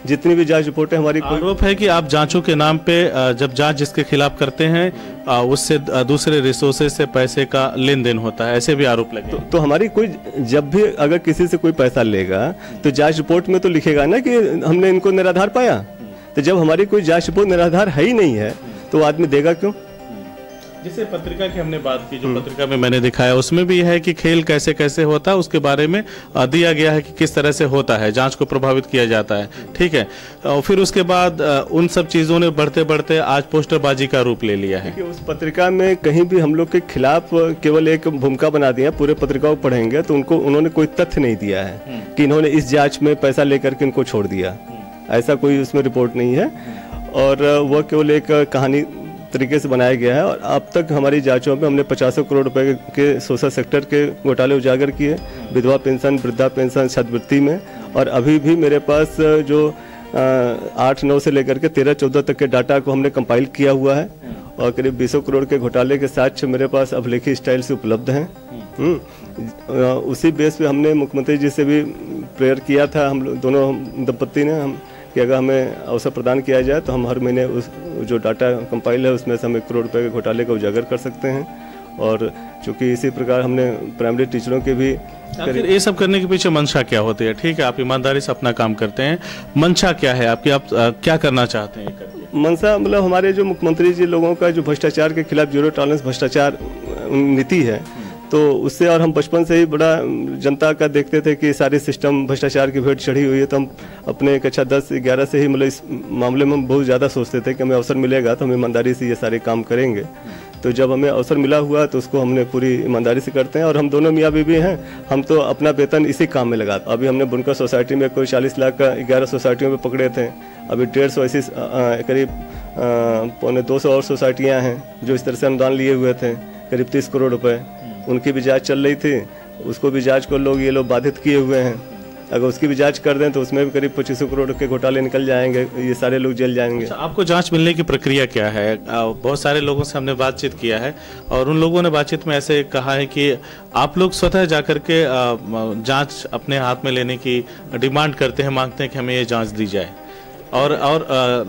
जितनी भी जांच रिपोर्टें हमारी, आरोप है कि आप जांचों के नाम पे जब जांच जिसके खिलाफ करते हैं उससे दूसरे रिसोर्सेज से पैसे का लेन देन होता है, ऐसे भी आरोप लगे। तो हमारी कोई जब भी अगर किसी से कोई पैसा लेगा तो जांच रिपोर्ट में तो लिखेगा ना कि हमने इनको निराधार पाया। तो जब हमारी कोई जांच रिपोर्ट निराधार है ही नहीं है तो आदमी देगा क्यों? जिसे पत्रिका की हमने बात की, जो पत्रिका में मैंने दिखाया उसमें भी है कि खेल कैसे कैसे होता है उसके बारे में दिया गया है कि किस तरह से होता है, जांच को प्रभावित किया जाता है। ठीक है, और फिर उसके बाद उन सब चीज़ों ने बढ़ते बढ़ते आज पोस्टरबाजी का रूप ले लिया है। उस पत्रिका में कहीं भी हम लोग के खिलाफ केवल एक भूमिका बना दिया। पूरे पत्रिका को पढ़ेंगे तो उन्होंने कोई तथ्य नहीं दिया है कि इन्होंने इस जाँच में पैसा लेकर के इनको छोड़ दिया, ऐसा कोई उसमें रिपोर्ट नहीं है। और वह केवल एक कहानी तरीके से बनाया गया है। और अब तक हमारी जांचों में हमने 50 करोड़ रुपए के सोशल सेक्टर के घोटाले उजागर किए, विधवा पेंशन, वृद्धा पेंशन, छात्रवृत्ति में। और अभी भी मेरे पास जो 8-9 से लेकर के 13-14 तक के डाटा को हमने कंपाइल किया हुआ है। और करीब 20 करोड़ के घोटाले के साक्ष्य मेरे पास अभिलेखी स्टाइल से उपलब्ध हैं। उसी बेस पे हमने मुख्यमंत्री जी से भी प्रेयर किया था, हम लोग दोनों दंपत्ति ने, हम कि अगर हमें अवसर प्रदान किया जाए तो हम हर महीने उस जो डाटा कंपाइल है उसमें से हम 1 करोड़ रुपए के घोटाले का उजागर कर सकते हैं। और चूँकि इसी प्रकार हमने प्राइमरी टीचरों के भी ये सब करने के पीछे मंशा क्या होती है? ठीक है, आप ईमानदारी से अपना काम करते हैं, मंशा क्या है आपकी? आप क्या करना चाहते हैं? मंशा मतलब हमारे जो मुख्यमंत्री जी लोगों का जो भ्रष्टाचार के खिलाफ जीरो टॉलरेंस भ्रष्टाचार नीति है, तो उससे, और हम बचपन से ही बड़ा जनता का देखते थे कि सारे सिस्टम भ्रष्टाचार की भेंट चढ़ी हुई है। तो हम अपने कक्षा 10-11 से ही मतलब इस मामले में हम बहुत ज़्यादा सोचते थे कि हमें अवसर मिलेगा तो हम ईमानदारी से ये सारे काम करेंगे। तो जब हमें अवसर मिला हुआ तो उसको हमने पूरी ईमानदारी से करते हैं। और हम दोनों मियाँ बीवी हैं, हम तो अपना वेतन इसी काम में लगाते। अभी हमने बुनकर सोसाइटी में कोई 40 लाख का 11 सोसाइटियों में पकड़े थे। अभी 150 ऐसी करीब 200 और सोसाइटियाँ हैं जो इस तरह से अनुदान लिए हुए थे, करीब 30 करोड़ रुपये। उनकी भी जांच चल रही थी, उसको भी जांच को ये लोग बाधित किए हुए हैं। अगर उसकी भी जांच कर दें तो उसमें भी करीब 2500 करोड़ के घोटाले निकल जाएंगे, ये सारे लोग जेल जाएंगे। अच्छा, आपको जांच मिलने की प्रक्रिया क्या है? बहुत सारे लोगों से हमने बातचीत किया है और उन लोगों ने बातचीत में ऐसे कहा है कि आप लोग स्वतः जाकर के जांच अपने हाथ में लेने की डिमांड करते हैं, मांगते हैं कि हमें ये जांच दी जाए। और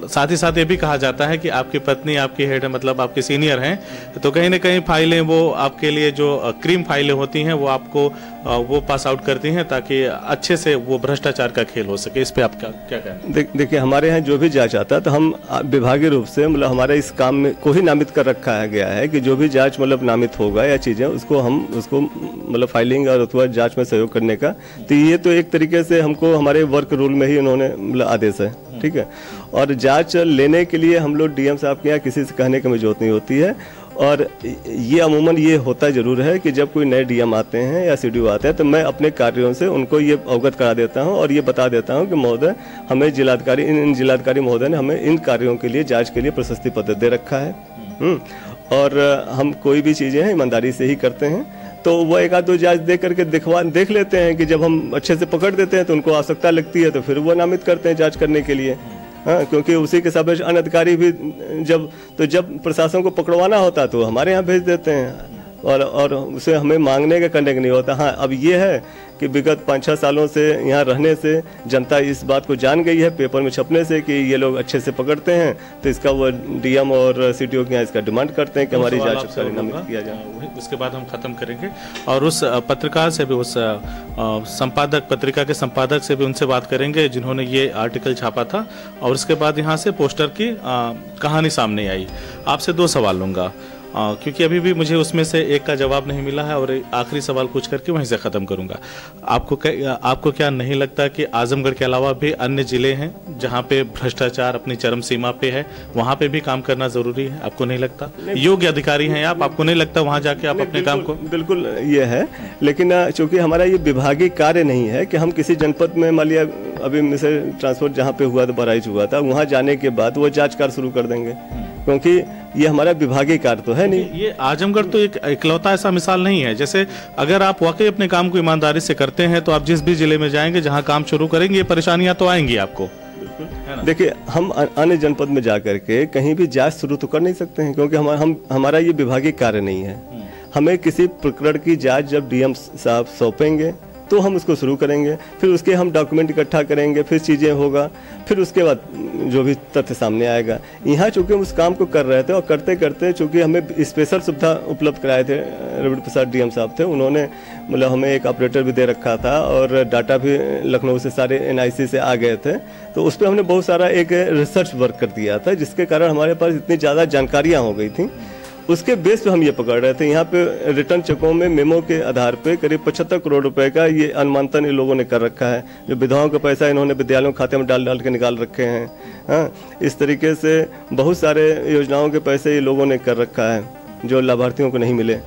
साथ ही साथ ये भी कहा जाता है कि आपकी पत्नी आपकी हेड है, मतलब आपके सीनियर हैं, तो कहीं ना कहीं फाइलें वो आपके लिए जो क्रीम फाइलें होती हैं वो आपको वो पास आउट करती हैं ताकि अच्छे से वो भ्रष्टाचार का खेल हो सके। इस पे आप क्या कहना है? देखिए, हमारे यहाँ जो भी जांच आता है तो हम विभागीय रूप से मतलब हमारे इस काम में को ही नामित कर रखा गया है कि जो भी जांच मतलब नामित होगा या चीज़ें उसको मतलब फाइलिंग और अथवा जांच में सहयोग करने का, तो ये तो एक तरीके से हमको हमारे वर्क रूल में ही उन्होंने मतलब आदेश है, ठीक है। और जांच लेने के लिए हम लोग डीएम साहब के यहाँ किसी से कहने की हमें जरूरत नहीं होती है। और ये अमूमन ये होता जरूर है कि जब कोई नए डीएम आते हैं या सीडीओ आते हैं तो मैं अपने कार्यों से उनको ये अवगत करा देता हूं और ये बता देता हूं कि महोदय हमें जिलाधिकारी इन जिलाधिकारी महोदय ने हमें इन कार्यों के लिए जांच के लिए प्रशस्ति पत्र दे रखा है। और हम कोई भी चीज़ें हैं ईमानदारी से ही करते हैं, तो वो एक आध दो जांच देख करके देख लेते हैं कि जब हम अच्छे से पकड़ देते हैं तो उनको आवश्यकता लगती है तो फिर वो नामित करते हैं जांच करने के लिए। हाँ, क्योंकि उसी के साथ अन्य अधिकारी भी जब प्रशासन को पकड़वाना होता तो हमारे यहाँ भेज देते हैं और उसे हमें मांगने का करने का नहीं होता। हाँ, अब ये है कि विगत 5-6 सालों से यहाँ रहने से जनता इस बात को जान गई है, पेपर में छपने से कि ये लोग अच्छे से पकड़ते हैं, तो इसका वो डीएम और सीटीओ के यहाँ इसका डिमांड करते हैं कि हमारी जांच नामित किया जाए। उसके बाद हम खत्म करेंगे और उस पत्रकार से भी, उस संपादक, पत्रिका के संपादक से भी उनसे बात करेंगे जिन्होंने ये आर्टिकल छापा था। और उसके बाद यहाँ से पोस्टर की कहानी सामने आई। आपसे 2 सवाल लूँगा क्योंकि अभी भी मुझे उसमें से एक का जवाब नहीं मिला है और आखिरी सवाल पूछ करके वहीं से ख़त्म करूंगा। आपको क्या नहीं लगता कि आजमगढ़ के अलावा भी अन्य ज़िले हैं जहां पे भ्रष्टाचार अपनी चरम सीमा पे है, वहां पे भी काम करना ज़रूरी है? आपको नहीं लगता? योग्य अधिकारी हैं आपको नहीं लगता वहां जाके आप अपने काम को? बिल्कुल ये है, लेकिन चूंकि हमारा ये विभागीय कार्य नहीं है कि हम किसी जनपद में मान लिया अभी मिसल ट्रांसपोर्ट जहाँ पे हुआ था, बहराइच हुआ था, वहाँ जाने के बाद वो जाँच कार्य शुरू कर देंगे, क्योंकि ये हमारा विभागीय कार्य तो है नहीं। ये आजमगढ़ तो एक इकलौता ऐसा मिसाल नहीं है। जैसे अगर आप वाकई अपने काम को ईमानदारी से करते हैं तो आप जिस भी जिले में जाएंगे, जहां काम शुरू करेंगे, ये परेशानियां तो आएंगी आपको। देखिए, हम अन्य जनपद में जाकर के कहीं भी जांच शुरू तो कर नहीं सकते हैं, क्योंकि हमारा ये विभागीय कार्य नहीं है। हमें किसी प्रकरण की जाँच जब डीएम साहब सौंपेंगे तो हम उसको शुरू करेंगे, फिर उसके हम डॉक्यूमेंट इकट्ठा करेंगे, फिर चीज़ें होगा, फिर उसके बाद जो भी तथ्य सामने आएगा। यहाँ चूंकि हम उस काम को कर रहे थे और करते करते चूंकि हमें स्पेशल सुविधा उपलब्ध कराए थे, रविंद्र प्रसाद डीएम साहब थे, उन्होंने मतलब हमें एक ऑपरेटर भी दे रखा था और डाटा भी लखनऊ से सारे एनआईसी से आ गए थे, तो उस पर हमने बहुत सारा एक रिसर्च वर्क कर दिया था, जिसके कारण हमारे पास इतनी ज़्यादा जानकारियाँ हो गई थी। उसके बेस पे हम ये पकड़ रहे थे। यहाँ पे रिटर्न चेकों में मेमो के आधार पे करीब 75 करोड़ रुपए का ये अनुमानतन इन लोगों ने कर रखा है। जो विधवाओं का पैसा इन्होंने विद्यालयों खाते में डाल के निकाल रखे हैं। हाँ, इस तरीके से बहुत सारे योजनाओं के पैसे ये लोगों ने कर रखा है जो लाभार्थियों को नहीं मिले।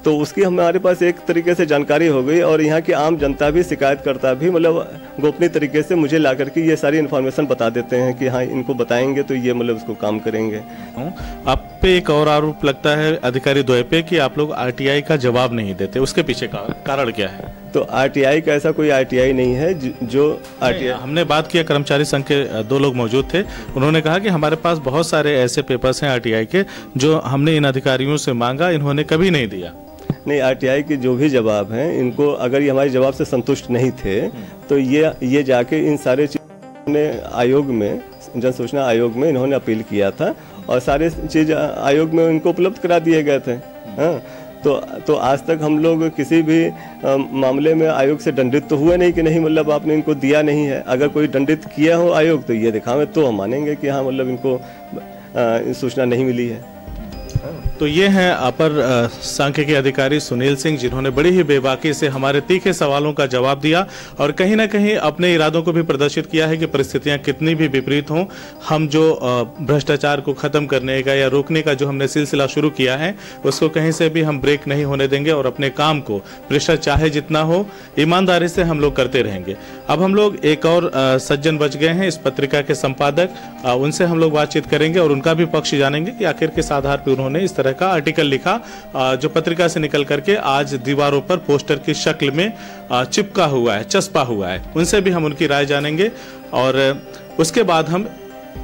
तो उसकी हमारे पास एक तरीके से जानकारी हो गई और यहाँ की आम जनता भी, शिकायतकर्ता भी मतलब गोपनीय तरीके से मुझे ला करके ये सारी इन्फॉर्मेशन बता देते हैं कि हाँ, इनको बताएंगे तो ये मतलब उसको काम करेंगे। आप पे एक और आरोप लगता है अधिकारी द्वय पे कि आप लोग आरटीआई का जवाब नहीं देते, उसके पीछे का कारण क्या है? तो आरटीआई का ऐसा कोई आरटीआई नहीं है जो आरटीआई। हमने बात किया, कर्मचारी संघ के 2 लोग मौजूद थे, उन्होंने कहा कि हमारे पास बहुत सारे ऐसे पेपर्स हैं आरटीआई के जो हमने इन अधिकारियों से मांगा, इन्होंने कभी नहीं दिया। नहीं, आरटीआई के जो भी जवाब हैं, इनको अगर ये हमारे जवाब से संतुष्ट नहीं थे तो ये जाके इन सारे चीज़ों ने आयोग में, जन सूचना आयोग में इन्होंने अपील किया था और सारे चीज़ आयोग में इनको उपलब्ध करा दिए गए थे। हाँ, तो आज तक हम लोग किसी भी मामले में आयोग से दंडित तो हुए नहीं कि नहीं मतलब आपने इनको दिया नहीं है। अगर कोई दंडित किया हो आयोग तो ये दिखावे तो हम मानेंगे कि हाँ मतलब इनको सूचना नहीं मिली है। तो ये हैं अपर सांख्यिकी अधिकारी सुनील सिंह, जिन्होंने बड़ी ही बेबाकी से हमारे तीखे सवालों का जवाब दिया और कहीं ना कहीं अपने इरादों को भी प्रदर्शित किया है कि परिस्थितियां कितनी भी विपरीत हों, हम जो भ्रष्टाचार को खत्म करने का या रोकने का जो हमने सिलसिला शुरू किया है उसको कहीं से भी हम ब्रेक नहीं होने देंगे और अपने काम को, प्रेशर चाहे जितना हो, ईमानदारी से हम लोग करते रहेंगे। अब हम लोग एक और सज्जन बच गए हैं, इस पत्रिका के संपादक, उनसे हम लोग बातचीत करेंगे और उनका भी पक्ष जानेंगे कि आखिर किस आधार पर उन्होंने इस तरह तरह का आर्टिकल लिखा जो पत्रिका से निकल करके आज दीवारों पर पोस्टर की शक्ल में चिपका हुआ है, चस्पा हुआ है। उनसे भी हम उनकी राय जानेंगे और उसके बाद हम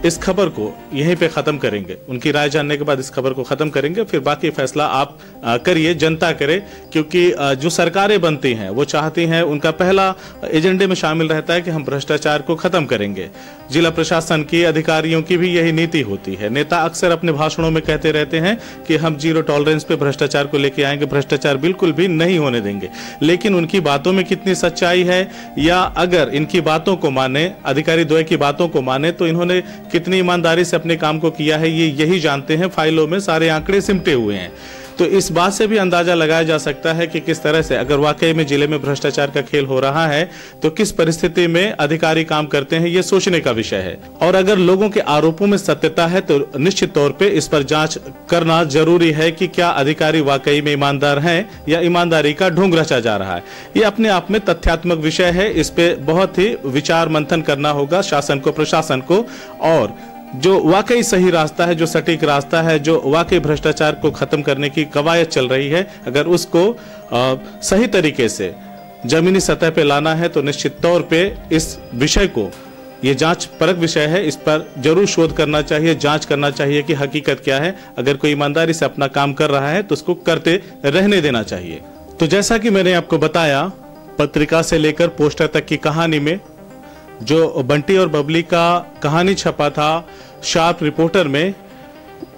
इस खबर को यहीं पे खत्म करेंगे। उनकी राय जानने के बाद इस खबर को खत्म करेंगे, फिर बाकी फैसला आप करिए, जनता करे, क्योंकि जो सरकारें बनती हैं वो चाहती हैं, उनका पहला एजेंडे में शामिल रहता है कि हम भ्रष्टाचार को खत्म करेंगे। जिला प्रशासन की, अधिकारियों की भी यही नीति होती है। नेता अक्सर अपने भाषणों में कहते रहते हैं कि हम जीरो टॉलरेंस पे भ्रष्टाचार को लेके आएंगे, भ्रष्टाचार बिल्कुल भी नहीं होने देंगे। लेकिन उनकी बातों में कितनी सच्चाई है, या अगर इनकी बातों को माने, अधिकारी द्वय की बातों को माने, तो इन्होंने कितनी ईमानदारी से अपने काम को किया है, ये यही जानते हैं। फाइलों में सारे आंकड़े सिमटे हुए हैं। तो इस बात से भी अंदाजा लगाया जा सकता है कि किस तरह से, अगर वाकई में जिले में भ्रष्टाचार का खेल हो रहा है, तो किस परिस्थिति में अधिकारी काम करते हैं, ये सोचने का विषय है। और अगर लोगों के आरोपों में सत्यता है तो निश्चित तौर पे इस पर जांच करना जरूरी है कि क्या अधिकारी वाकई में ईमानदार हैं या ईमानदारी का ढोंग रचा जा रहा है। ये अपने आप में तथ्यात्मक विषय है। इस पे बहुत ही विचार मंथन करना होगा शासन को, प्रशासन को, और जो वाकई सही रास्ता है, जो सटीक रास्ता है, जो वाकई भ्रष्टाचार को खत्म करने की कवायद चल रही है, अगर उसको सही तरीके से जमीनी सतह पे लाना है तो निश्चित तौर पे इस विषय को, ये जांच परक विषय है, इस पर जरूर शोध करना चाहिए, जांच करना चाहिए कि हकीकत क्या है। अगर कोई ईमानदारी से अपना काम कर रहा है तो उसको करते रहने देना चाहिए। तो जैसा कि मैंने आपको बताया, पत्रिका से लेकर पोस्टर तक की कहानी में जो बंटी और बबली का कहानी छपा था शार्प रिपोर्टर में,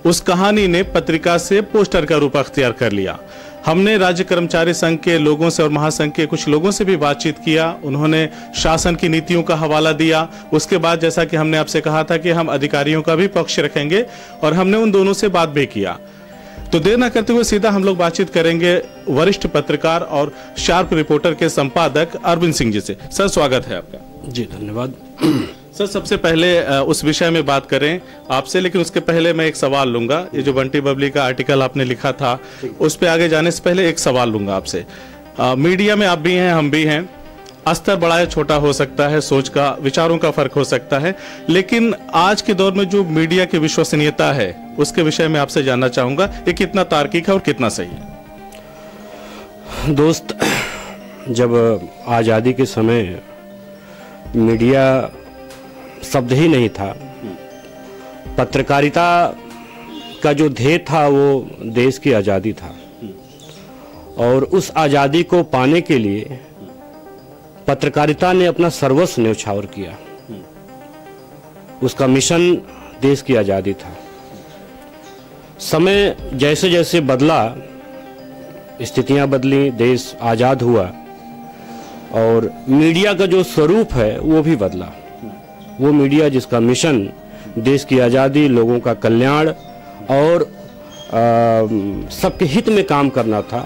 उस कहानी ने पत्रिका से पोस्टर का रूप अख्तियार कर लिया। हमने राज्य कर्मचारी संघ के लोगों से और महासंघ के कुछ लोगों से भी बातचीत किया। उन्होंने शासन की नीतियों का हवाला दिया। उसके बाद जैसा कि हमने आपसे कहा था कि हम अधिकारियों का भी पक्ष रखेंगे, और हमने उन दोनों से बात भी किया। तो देर न करते हुए सीधा हम लोग बातचीत करेंगे वरिष्ठ पत्रकार और शार्प रिपोर्टर के संपादक अरविंद सिंह जी से। सर, स्वागत है आपका। जी धन्यवाद। सर, सबसे पहले उस विषय में बात करें आपसे, लेकिन उसके पहले मैं एक सवाल लूंगा। ये जो बंटी बबली का आर्टिकल आपने लिखा था, उस पे आगे जाने से पहले एक सवाल लूंगा आपसे। मीडिया में आप भी हैं, हम भी हैं, स्तर बड़ा या छोटा हो सकता है, सोच का, विचारों का फर्क हो सकता है, लेकिन आज के दौर में जो मीडिया की विश्वसनीयता है उसके विषय में आपसे जानना चाहूंगा, ये कितना तार्किक है और कितना सही है? दोस्त, जब आज़ादी के समय मीडिया शब्द ही नहीं था, पत्रकारिता का जो ध्येय था वो देश की आज़ादी था, और उस आज़ादी को पाने के लिए पत्रकारिता ने अपना सर्वस्व न्यौछावर किया। उसका मिशन देश की आज़ादी था। समय जैसे जैसे बदला, स्थितियां बदली, देश आज़ाद हुआ, और मीडिया का जो स्वरूप है वो भी बदला। वो मीडिया जिसका मिशन देश की आज़ादी, लोगों का कल्याण और सबके हित में काम करना था,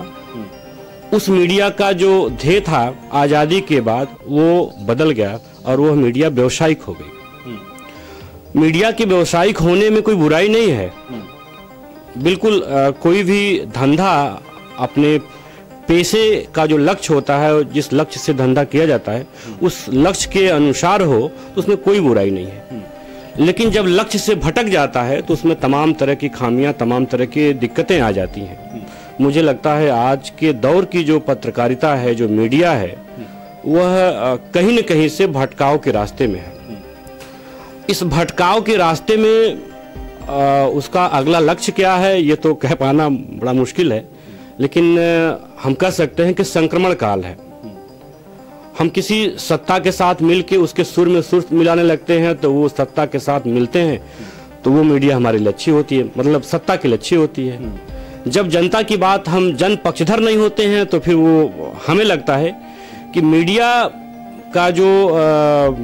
उस मीडिया का जो ध्येय था आज़ादी के बाद वो बदल गया, और वह मीडिया व्यवसायिक हो गई। मीडिया के व्यवसायिक होने में कोई बुराई नहीं है, बिल्कुल। कोई भी धंधा अपने पेशे का जो लक्ष्य होता है, जिस लक्ष्य से धंधा किया जाता है, उस लक्ष्य के अनुसार हो तो उसमें कोई बुराई नहीं है। लेकिन जब लक्ष्य से भटक जाता है तो उसमें तमाम तरह की खामियां, तमाम तरह की दिक्कतें आ जाती हैं। मुझे लगता है आज के दौर की जो पत्रकारिता है, जो मीडिया है, वह कहीं न कहीं से भटकाव के रास्ते में है। इस भटकाव के रास्ते में उसका अगला लक्ष्य क्या है ये तो कह पाना बड़ा मुश्किल है, लेकिन हम कह सकते हैं कि संक्रमण काल है। हम किसी सत्ता के साथ मिलके उसके सुर में सुर मिलाने लगते हैं, तो वो सत्ता के साथ मिलते हैं तो वो मीडिया हमारी लिए अच्छी होती है, मतलब सत्ता के लिए अच्छी होती है। जब जनता की बात, हम जन पक्षधर नहीं होते हैं, तो फिर वो हमें लगता है कि मीडिया का जो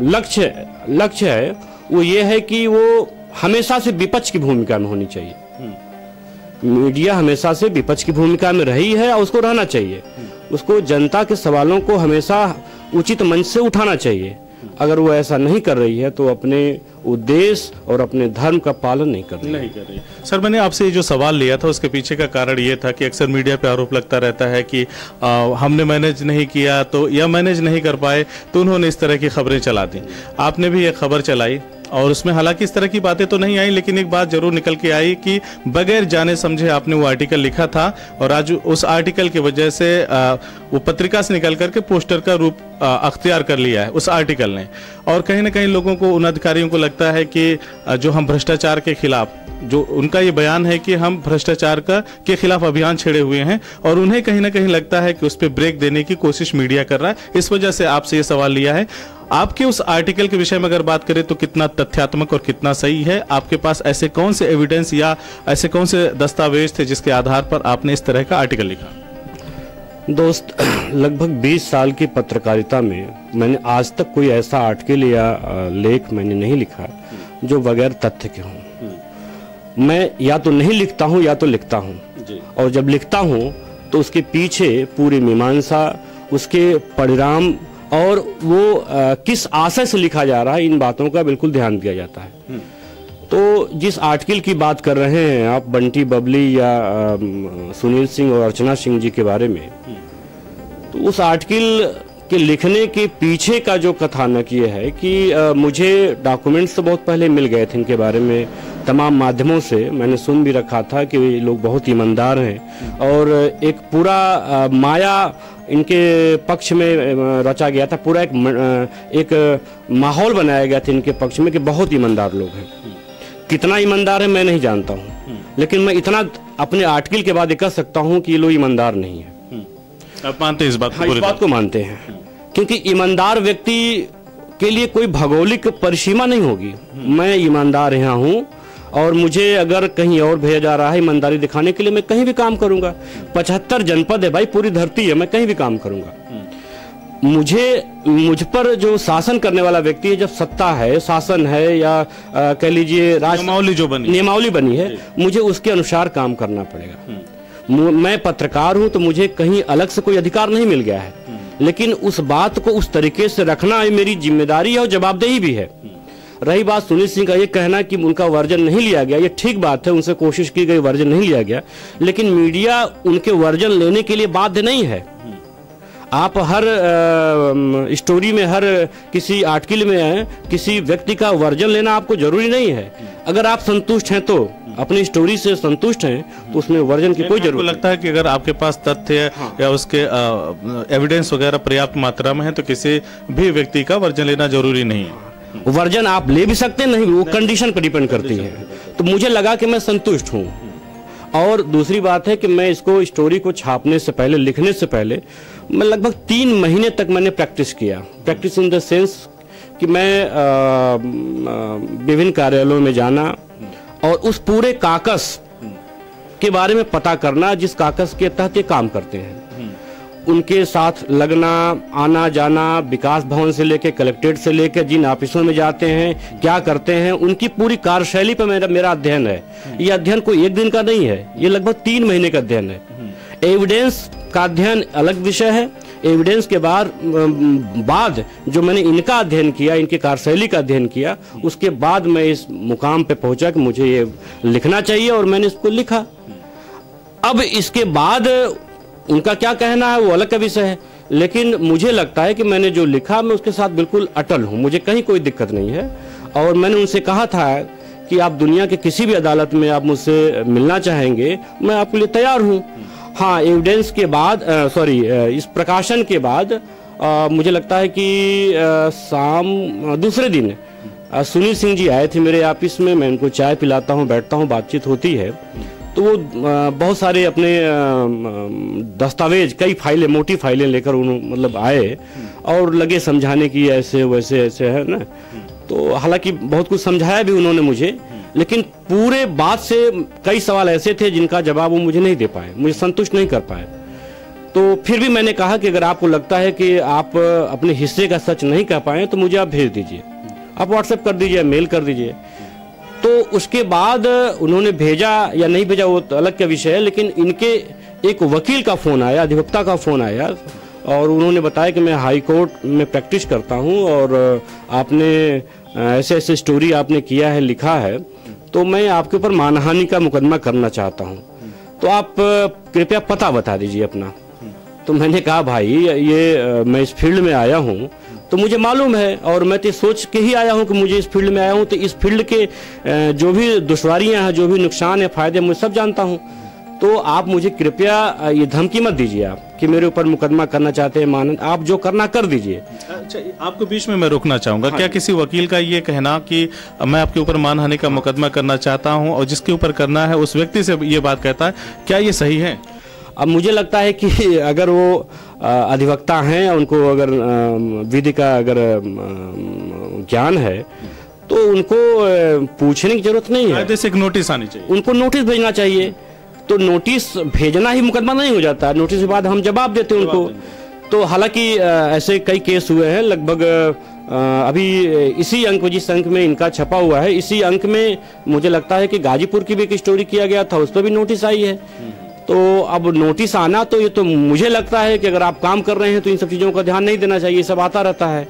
लक्ष्य है वो ये है कि वो हमेशा से विपक्ष की भूमिका में होनी चाहिए। मीडिया हमेशा से विपक्ष की भूमिका में रही है और उसको रहना चाहिए। उसको जनता के सवालों को हमेशा उचित मंच से उठाना चाहिए। अगर वो ऐसा नहीं कर रही है तो अपने उद्देश्य और अपने धर्म का पालन नहीं कर रही। सर, मैंने आपसे ये जो सवाल लिया था उसके पीछे का कारण ये था कि अक्सर मीडिया पे आरोप लगता रहता है कि हमने मैनेज नहीं किया तो, या मैनेज नहीं कर पाए तो उन्होंने इस तरह की खबरें चला दी। आपने भी एक खबर चलाई और उसमें हालांकि इस तरह की बातें तो नहीं आई, लेकिन एक बात जरूर निकल के आई कि बगैर जाने समझे आपने वो आर्टिकल लिखा था और आज उस आर्टिकल की वजह से वो पत्रिका से निकल करके पोस्टर का रूप अख्तियार कर लिया है उस आर्टिकल ने। और कहीं ना कहीं लोगों को, उन अधिकारियों को लगता है कि जो हम भ्रष्टाचार के खिलाफ, जो उनका ये बयान है कि हम भ्रष्टाचार के खिलाफ अभियान छेड़े हुए हैं, और उन्हें कहीं ना कहीं लगता है कि उस पर ब्रेक देने की कोशिश मीडिया कर रहा है। इस वजह से आपसे ये सवाल लिया है। आपके उस आर्टिकल के विषय में अगर बात करें तो कितना तथ्यात्मक और कितना सही है? आपके पास ऐसे कौन से एविडेंस या ऐसे कौन से दस्तावेज थे जिसके आधार पर आपने इस तरह का आर्टिकल लिखा? दोस्त, लगभग 20 साल की पत्रकारिता में मैंने आज तक कोई ऐसा आर्टिकल या लेख मैंने नहीं लिखा जो बगैर तथ्य के हों। मैं या तो नहीं लिखता हूं या तो लिखता हूं, और जब लिखता हूं तो उसके पीछे पूरी मीमांसा, उसके परिणाम और वो किस आशय से लिखा जा रहा है, इन बातों का बिल्कुल ध्यान दिया जाता है। तो जिस आर्टिकल की बात कर रहे हैं आप, बंटी बबली या सुनील सिंह और अर्चना सिंह जी के बारे में, तो उस आर्टिकल के लिखने के पीछे का जो कथानक ये है कि मुझे डॉक्यूमेंट्स तो बहुत पहले मिल गए थे इनके बारे में, तमाम माध्यमों से मैंने सुन भी रखा था कि ये लोग बहुत ईमानदार हैं, और एक पूरा माया इनके पक्ष में रचा गया था, पूरा एक माहौल बनाया गया था इनके पक्ष में कि बहुत ईमानदार लोग हैं। कितना ईमानदार है मैं नहीं जानता हूँ, लेकिन मैं इतना अपने आर्टिकल के बाद कह सकता हूँ कि ये लोग ईमानदार नहीं है। आप मानते हैं इस बात को? हाँ, इस बात को मानते हैं, क्योंकि ईमानदार व्यक्ति के लिए कोई भौगोलिक परिसीमा नहीं होगी। मैं ईमानदार यहाँ हूँ और मुझे अगर कहीं और भेजा जा रहा है ईमानदारी दिखाने के लिए, मैं कहीं भी काम करूंगा। 75 जनपद है भाई, पूरी धरती है, मैं कहीं भी काम करूंगा। मुझ पर जो शासन करने वाला व्यक्ति है, जब सत्ता है, शासन है, या कह लीजिए नियमावली बनी है, मुझे उसके अनुसार काम करना पड़ेगा। मैं पत्रकार हूं तो मुझे कहीं अलग से कोई अधिकार नहीं मिल गया है, लेकिन उस बात को उस तरीके से रखना मेरी जिम्मेदारी है और जवाबदेही भी है। रही बात सुनील सिंह का ये कहना कि उनका वर्जन नहीं लिया गया, ये ठीक बात है, उनसे कोशिश की गई, वर्जन नहीं लिया गया, लेकिन मीडिया उनके वर्जन लेने के लिए बाध्य नहीं है। आप हर स्टोरी में, हर किसी आर्टिकल में किसी व्यक्ति का वर्जन लेना आपको जरूरी नहीं है। अगर आप संतुष्ट हैं, तो अपनी स्टोरी से संतुष्ट हैं, तो उसमें वर्जन की कोई जरूरत। लगता है कि अगर आपके पास तथ्य या उसके एविडेंस वगैरह पर्याप्त मात्रा में है, तो किसी भी व्यक्ति का वर्जन लेना जरूरी नहीं है। वर्जन आप ले भी सकते हैं, नहीं, वो कंडीशन पर डिपेंड करती है। तो मुझे लगा कि मैं संतुष्ट हूँ। और दूसरी बात है कि मैं इसको, स्टोरी को छापने से पहले, लिखने से पहले, मैं लगभग 3 महीने तक मैंने प्रैक्टिस किया। प्रैक्टिस इन द सेंस कि मैं विभिन्न कार्यालयों में जाना और उस पूरे काकस के बारे में पता करना जिस काकस के तहत ये काम करते हैं, उनके साथ लगना, आना जाना, विकास भवन से लेकर कलेक्ट्रेट से लेकर जिन ऑफिसों में जाते हैं, क्या करते हैं, उनकी पूरी कार्यशैली पर मेरा अध्ययन है। ये अध्ययन कोई एक दिन का नहीं है, ये लगभग 3 महीने का अध्ययन है। एविडेंस का अध्ययन अलग विषय है। एविडेंस के बाद जो मैंने इनका अध्ययन किया, इनकी कार्यशैली का अध्ययन किया, उसके बाद मैं इस मुकाम पे पहुंचा कि मुझे ये लिखना चाहिए, और मैंने इसको लिखा। अब इसके बाद उनका क्या कहना है वो अलग का विषय है, लेकिन मुझे लगता है कि मैंने जो लिखा मैं उसके साथ बिल्कुल अटल हूँ, मुझे कहीं कोई दिक्कत नहीं है। और मैंने उनसे कहा था कि आप दुनिया के किसी भी अदालत में आप मुझसे मिलना चाहेंगे, मैं आपके लिए तैयार हूँ। हाँ, एविडेंस के बाद, इस प्रकाशन के बाद मुझे लगता है कि दूसरे दिन सुनील सिंह जी आए थे मेरे ऑफिस में। मैं उनको चाय पिलाता हूँ, बैठता हूँ, बातचीत होती है, तो वो बहुत सारे अपने दस्तावेज, कई फाइलें, मोटी फाइलें लेकर उन्होंने मतलब आए और लगे समझाने की ऐसे वैसे ऐसे है ना। तो हालांकि बहुत कुछ समझाया भी उन्होंने मुझे, लेकिन पूरे बात से कई सवाल ऐसे थे जिनका जवाब वो मुझे नहीं दे पाए, मुझे संतुष्ट नहीं कर पाए। तो फिर भी मैंने कहा कि अगर आपको लगता है कि आप अपने हिस्से का सच नहीं कह पाए तो मुझे आप भेज दीजिए, आप व्हाट्सएप कर दीजिए, मेल कर दीजिए। तो उसके बाद उन्होंने भेजा या नहीं भेजा वो तो अलग का विषय है, लेकिन इनके एक वकील का फ़ोन आया, अधिवक्ता का फ़ोन आया, और उन्होंने बताया कि मैं हाई कोर्ट में प्रैक्टिस करता हूं और आपने ऐसे ऐसे स्टोरी आपने किया है, लिखा है, तो मैं आपके ऊपर मानहानि का मुकदमा करना चाहता हूं, तो आप कृपया पता बता दीजिए अपना। तो मैंने कहा भाई ये मैं इस फील्ड में आया हूं तो मुझे मालूम है और मैं तो सोच के ही आया हूं कि मुझे इस फील्ड में आया हूं, तो इस फील्ड के जो भी दुश्वारियां हैं, जो भी नुकसान है, फायदे, मुझे सब जानता हूं। तो आप मुझे कृपया ये धमकी मत दीजिए आप कि मेरे ऊपर मुकदमा करना चाहते हैं। मानन, आप जो करना कर दीजिए। अच्छा, आपको बीच में मैं रोकना चाहूंगा। हाँ। क्या किसी वकील का ये कहना कि मैं आपके ऊपर मानहानि का मुकदमा करना चाहता हूं और जिसके ऊपर करना है उस व्यक्ति से ये बात कहता है, क्या ये सही है? अब मुझे लगता है कि अगर वो अधिवक्ता हैं, उनको अगर विधि का अगर ज्ञान है तो उनको पूछने की जरूरत नहीं है। जैसे एक नोटिस आनी चाहिए, उनको नोटिस भेजना चाहिए। तो नोटिस भेजना ही मुकदमा नहीं हो जाता, नोटिस के बाद हम जवाब देते हैं उनको। तो हालांकि ऐसे कई केस हुए हैं, लगभग अभी इसी अंक, जिस अंक में इनका छपा हुआ है, इसी अंक में मुझे लगता है कि गाजीपुर की भी एक स्टोरी किया गया था, उस पर भी नोटिस आई है। तो अब नोटिस आना, तो ये तो मुझे लगता है कि अगर आप काम कर रहे हैं तो इन सब चीजों का ध्यान नहीं देना चाहिए, सब आता रहता है।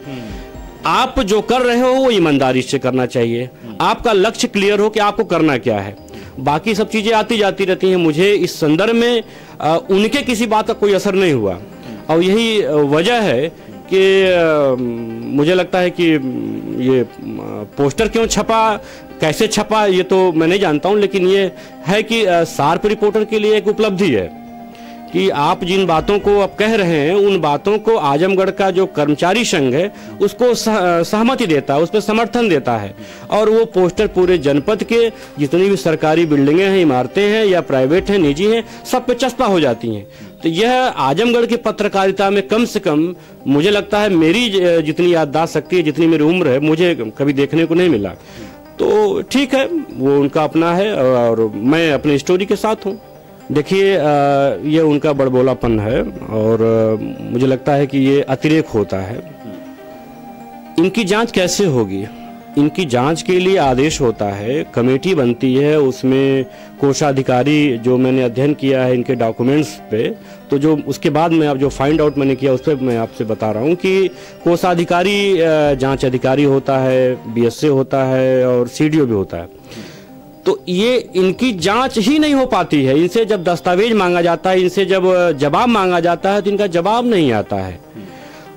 आप जो कर रहे हो वो ईमानदारी से करना चाहिए, आपका लक्ष्य क्लियर हो कि आपको करना क्या है। बाकी सब चीजें आती जाती रहती हैं। मुझे इस संदर्भ में उनके किसी बात का कोई असर नहीं हुआ, और यही वजह है कि मुझे लगता है कि ये पोस्टर क्यों छपा, कैसे छपा, ये तो मैं नहीं जानता हूं, लेकिन ये है कि शार्प रिपोर्टर के लिए एक उपलब्धि है कि आप जिन बातों को आप कह रहे हैं, उन बातों को आजमगढ़ का जो कर्मचारी संघ है उसको सहमति देता है, उस पर समर्थन देता है। और वो पोस्टर पूरे जनपद के जितनी भी सरकारी बिल्डिंगें हैं, इमारतें हैं या प्राइवेट हैं, निजी हैं, सब पे चस्पा हो जाती हैं। तो यह आजमगढ़ की पत्रकारिता में कम से कम मुझे लगता है, मेरी जितनी याददाश्त शक्ति है, जितनी मेरी उम्र है, मुझे कभी देखने को नहीं मिला। तो ठीक है, वो उनका अपना है और मैं अपनी स्टोरी के साथ हूँ। देखिए, ये उनका बड़बोलापन है और मुझे लगता है कि ये अतिरेक होता है। इनकी जांच कैसे होगी? इनकी जांच के लिए आदेश होता है, कमेटी बनती है, उसमें कोषाधिकारी, जो मैंने अध्ययन किया है इनके डॉक्यूमेंट्स पे, तो जो उसके बाद में अब जो फाइंड आउट मैंने किया उस पर मैं आपसे बता रहा हूँ कि कोषाधिकारी जांच अधिकारी होता है, बीएसए होता है और सीडीओ भी होता है। तो ये इनकी जांच ही नहीं हो पाती है। इनसे जब दस्तावेज मांगा जाता है, इनसे जब जवाब मांगा जाता है तो इनका जवाब नहीं आता है।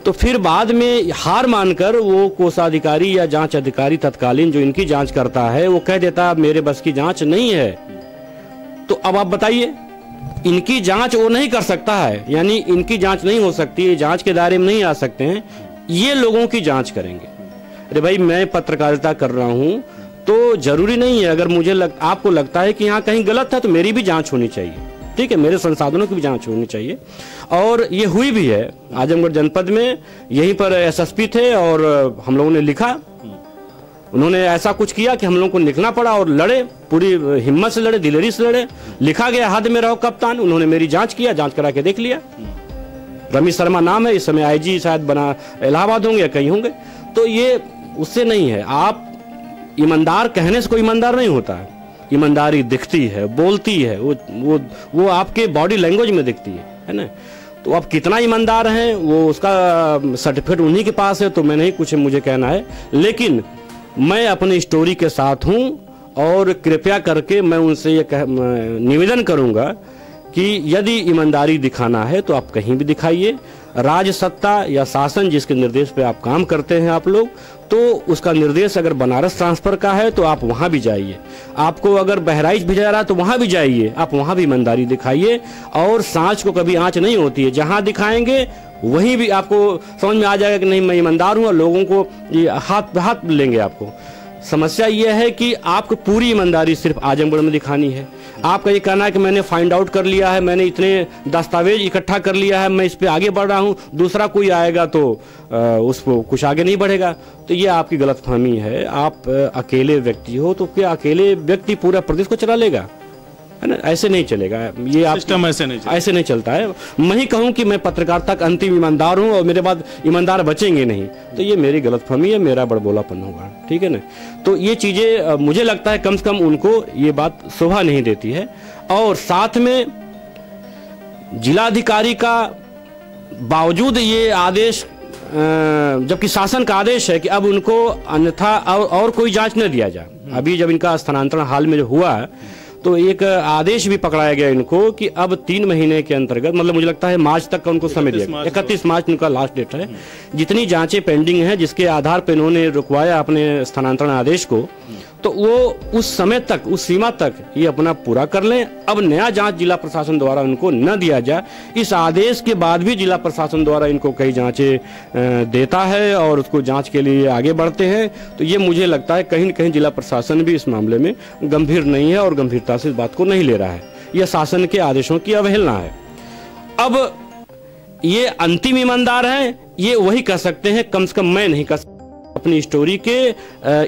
तो फिर बाद में हार मानकर वो कोषाधिकारी या जांच अधिकारी तत्कालीन जो इनकी जांच करता है, वो कह देता है मेरे बस की जांच नहीं है। तो अब आप बताइए, इनकी जांच वो नहीं कर सकता है, यानी इनकी जांच नहीं हो सकती है, जांच के दायरे में नहीं आ सकते हैं, ये लोगों की जांच करेंगे। अरे भाई, मैं पत्रकारिता कर रहा हूं तो जरूरी नहीं है, अगर मुझे आपको लगता है कि यहाँ कहीं गलत है तो मेरी भी जांच होनी चाहिए, ठीक है, मेरे संसाधनों की भी जांच होनी चाहिए। और ये हुई भी है आजमगढ़ जनपद में। यहीं पर एसएसपी थे और हम लोगों ने लिखा, उन्होंने ऐसा कुछ किया कि हम लोगों को लिखना पड़ा और लड़े, पूरी हिम्मत से लड़े, दिलेरी से लड़े। लिखा गया हद में रहो कप्तान। उन्होंने मेरी जांच किया, जांच करा के देख लिया। रमेश शर्मा नाम है, इस समय आईजी शायद बना इलाहाबाद होंगे या कहीं होंगे। तो ये उससे नहीं है। आप ईमानदार कहने से कोई ईमानदार नहीं होता है। ईमानदारी दिखती है, बोलती है, वो आपके बॉडी लैंग्वेज में दिखती है ना। तो आप कितना ईमानदार हैं वो उसका सर्टिफिकेट उन्हीं के पास है, तो मैं नहीं कुछ मुझे कहना है। लेकिन मैं अपनी स्टोरी के साथ हूं और कृपया करके मैं उनसे ये निवेदन करूंगा कि यदि ईमानदारी दिखाना है तो आप कहीं भी दिखाइए। राज सत्ता या शासन जिसके निर्देश पे आप काम करते हैं आप लोग, तो उसका निर्देश अगर बनारस ट्रांसफर का है तो आप वहां भी जाइए। आपको अगर बहराइच भेजा जा रहा है तो वहां भी जाइए, आप वहां भी ईमानदारी दिखाइए। और सांच को कभी आंच नहीं होती है, जहां दिखाएंगे वहीं भी आपको समझ में आ जाएगा कि नहीं मैं ईमानदार हूं, और लोगों को ये हाथ लेंगे आपको। समस्या यह है कि आपको पूरी ईमानदारी सिर्फ आजमगढ़ में दिखानी है। आपका ये कहना है कि मैंने फाइंड आउट कर लिया है, मैंने इतने दस्तावेज इकट्ठा कर लिया है, मैं इस पे आगे बढ़ रहा हूँ, दूसरा कोई आएगा तो उसको कुछ आगे नहीं बढ़ेगा, तो ये आपकी गलतफहमी है। आप अकेले व्यक्ति हो तो क्या अकेले व्यक्ति पूरा प्रदेश को चला लेगा? है ना, ऐसे नहीं चलेगा। ये आप सिस्टम ऐसे नहीं चलता है। मैं ही कहूँ कि मैं पत्रकारिता का अंतिम ईमानदार हूँ और मेरे बाद ईमानदार बचेंगे नहीं, तो ये मेरी गलतफहमी है, मेरा बड़बोलापन होगा, ठीक है ना। तो ये चीजें मुझे लगता है कम से कम उनको ये बात शोभा नहीं देती है। और साथ में जिलाधिकारी का बावजूद ये आदेश, जबकि शासन का आदेश है कि अब उनको अन्यथा और कोई जांच न दिया जाए। अभी जब इनका स्थानांतरण हाल में जो हुआ तो एक आदेश भी पकड़ाया गया इनको कि अब 3 महीने के अंतर्गत, मतलब मुझे लगता है मार्च तक का उनको समय दिया गया, 31 मार्च उनका लास्ट डेट है, जितनी जांचें पेंडिंग हैं जिसके आधार पर इन्होंने रुकवाया अपने स्थानांतरण आदेश को, तो वो उस समय तक, उस सीमा तक ये अपना पूरा कर लें। अब नया जांच जिला प्रशासन द्वारा उनको न दिया जाए। इस आदेश के बाद भी जिला प्रशासन द्वारा इनको कई जांचें देता है और उसको जांच के लिए आगे बढ़ते हैं, तो ये मुझे लगता है कहीं न कहीं जिला प्रशासन भी इस मामले में गंभीर नहीं है और गंभीरता से इस बात को नहीं ले रहा है। यह शासन के आदेशों की अवहेलना है। अब ये अंतिम ईमानदार हैं, ये वही कह सकते हैं, कम से कम मैं नहीं कह सकता। अपनी स्टोरी के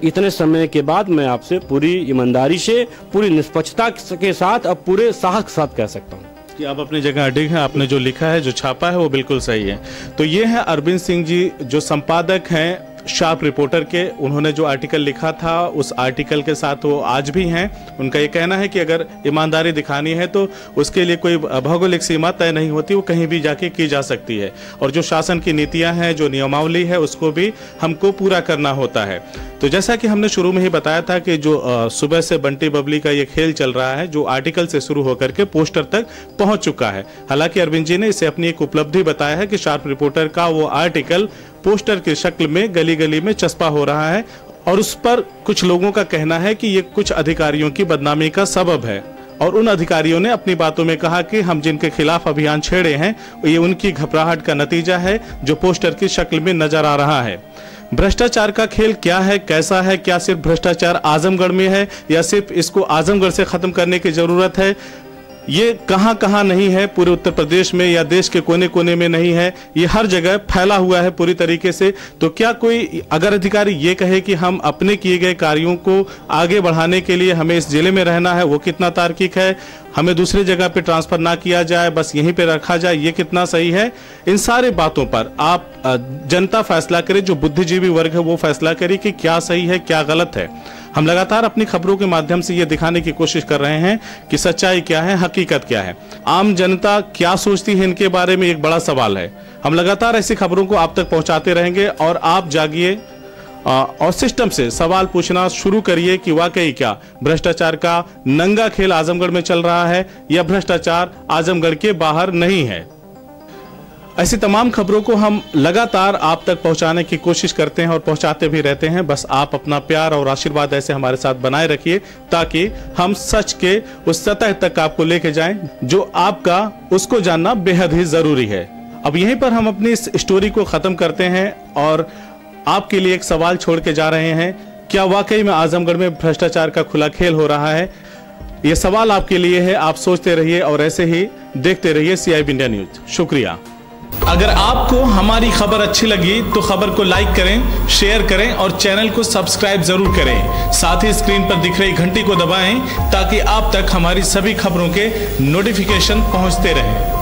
इतने समय के बाद मैं आपसे पूरी ईमानदारी से, पूरी निष्पक्षता के साथ, अब पूरे साहस के साथ कह सकता हूँ कि आप अपनी जगह अडिग हैं। आपने जो लिखा है, जो छापा है, वो बिल्कुल सही है। तो ये है अरविंद सिंह जी, जो संपादक हैं शार्प रिपोर्टर के। उन्होंने जो आर्टिकल लिखा था, उस आर्टिकल के साथ वो आज भी हैं। उनका ये कहना है कि अगर ईमानदारी दिखानी है तो उसके लिए कोई भौगोलिक सीमा तय नहीं होती, वो कहीं भी जाके की जा सकती है। और जो शासन की नीतियां हैं, जो नियमावली है, उसको भी हमको पूरा करना होता है। तो जैसा कि हमने शुरू में ही बताया था कि जो सुबह से बंटी बबली का ये खेल चल रहा है, जो आर्टिकल से शुरू होकर के पोस्टर तक पहुंच चुका है। हालांकि अरविंद जी ने इसे अपनी एक उपलब्धि बताया है कि शार्प रिपोर्टर का वो आर्टिकल पोस्टर की शक्ल में गली गली में चस्पा हो रहा है और उस पर कुछ लोगों का कहना है कि ये कुछ अधिकारियों की बदनामी का सबब है। और उन अधिकारियों ने अपनी बातों में कहा कि हम जिनके खिलाफ अभियान छेड़े हैं, ये उनकी घबराहट का नतीजा है जो पोस्टर की शक्ल में नजर आ रहा है। भ्रष्टाचार का खेल क्या है, कैसा है? क्या सिर्फ भ्रष्टाचार आजमगढ़ में है या सिर्फ इसको आजमगढ़ से खत्म करने की जरूरत है? ये कहां नहीं है, पूरे उत्तर प्रदेश में या देश के कोने कोने में नहीं है, ये हर जगह फैला हुआ है पूरी तरीके से। तो क्या कोई अगर अधिकारी ये कहे कि हम अपने किए गए कार्यों को आगे बढ़ाने के लिए हमें इस जिले में रहना है, वो कितना तार्किक है? हमें दूसरी जगह पे ट्रांसफर ना किया जाए, बस यहीं पे रखा जाए, ये कितना सही है? इन सारे बातों पर आप जनता फैसला करे, जो बुद्धिजीवी वर्ग है वो फैसला करे कि क्या सही है, क्या गलत है। हम लगातार अपनी खबरों के माध्यम से ये दिखाने की कोशिश कर रहे हैं कि सच्चाई क्या है, हकीकत क्या है। आम जनता क्या सोचती है इनके बारे में एक बड़ा सवाल है। हम लगातार ऐसी खबरों को आप तक पहुंचाते रहेंगे और आप जागिए और सिस्टम से सवाल पूछना शुरू करिए कि वाकई क्या भ्रष्टाचार का नंगा खेल आजमगढ़ में चल रहा है या भ्रष्टाचार आजमगढ़ के बाहर नहीं है। ऐसी तमाम खबरों को हम लगातार आप तक पहुंचाने की कोशिश करते हैं और पहुंचाते भी रहते हैं। बस आप अपना प्यार और आशीर्वाद ऐसे हमारे साथ बनाए रखिए ताकि हम सच के उस सतह तक आपको लेके जाएं जो आपका उसको जानना बेहद ही जरूरी है। अब यहीं पर हम अपनी इस स्टोरी को खत्म करते हैं और आपके लिए एक सवाल छोड़ के जा रहे हैं, क्या वाकई में आजमगढ़ में भ्रष्टाचार का खुला खेल हो रहा है? यह सवाल आपके लिए है। आप सोचते रहिए और ऐसे ही देखते रहिए CIB इंडिया न्यूज। शुक्रिया। अगर आपको हमारी खबर अच्छी लगी तो खबर को लाइक करें, शेयर करें और चैनल को सब्सक्राइब जरूर करें। साथ ही स्क्रीन पर दिख रही घंटी को दबाएं ताकि आप तक हमारी सभी खबरों के नोटिफिकेशन पहुंचते रहें।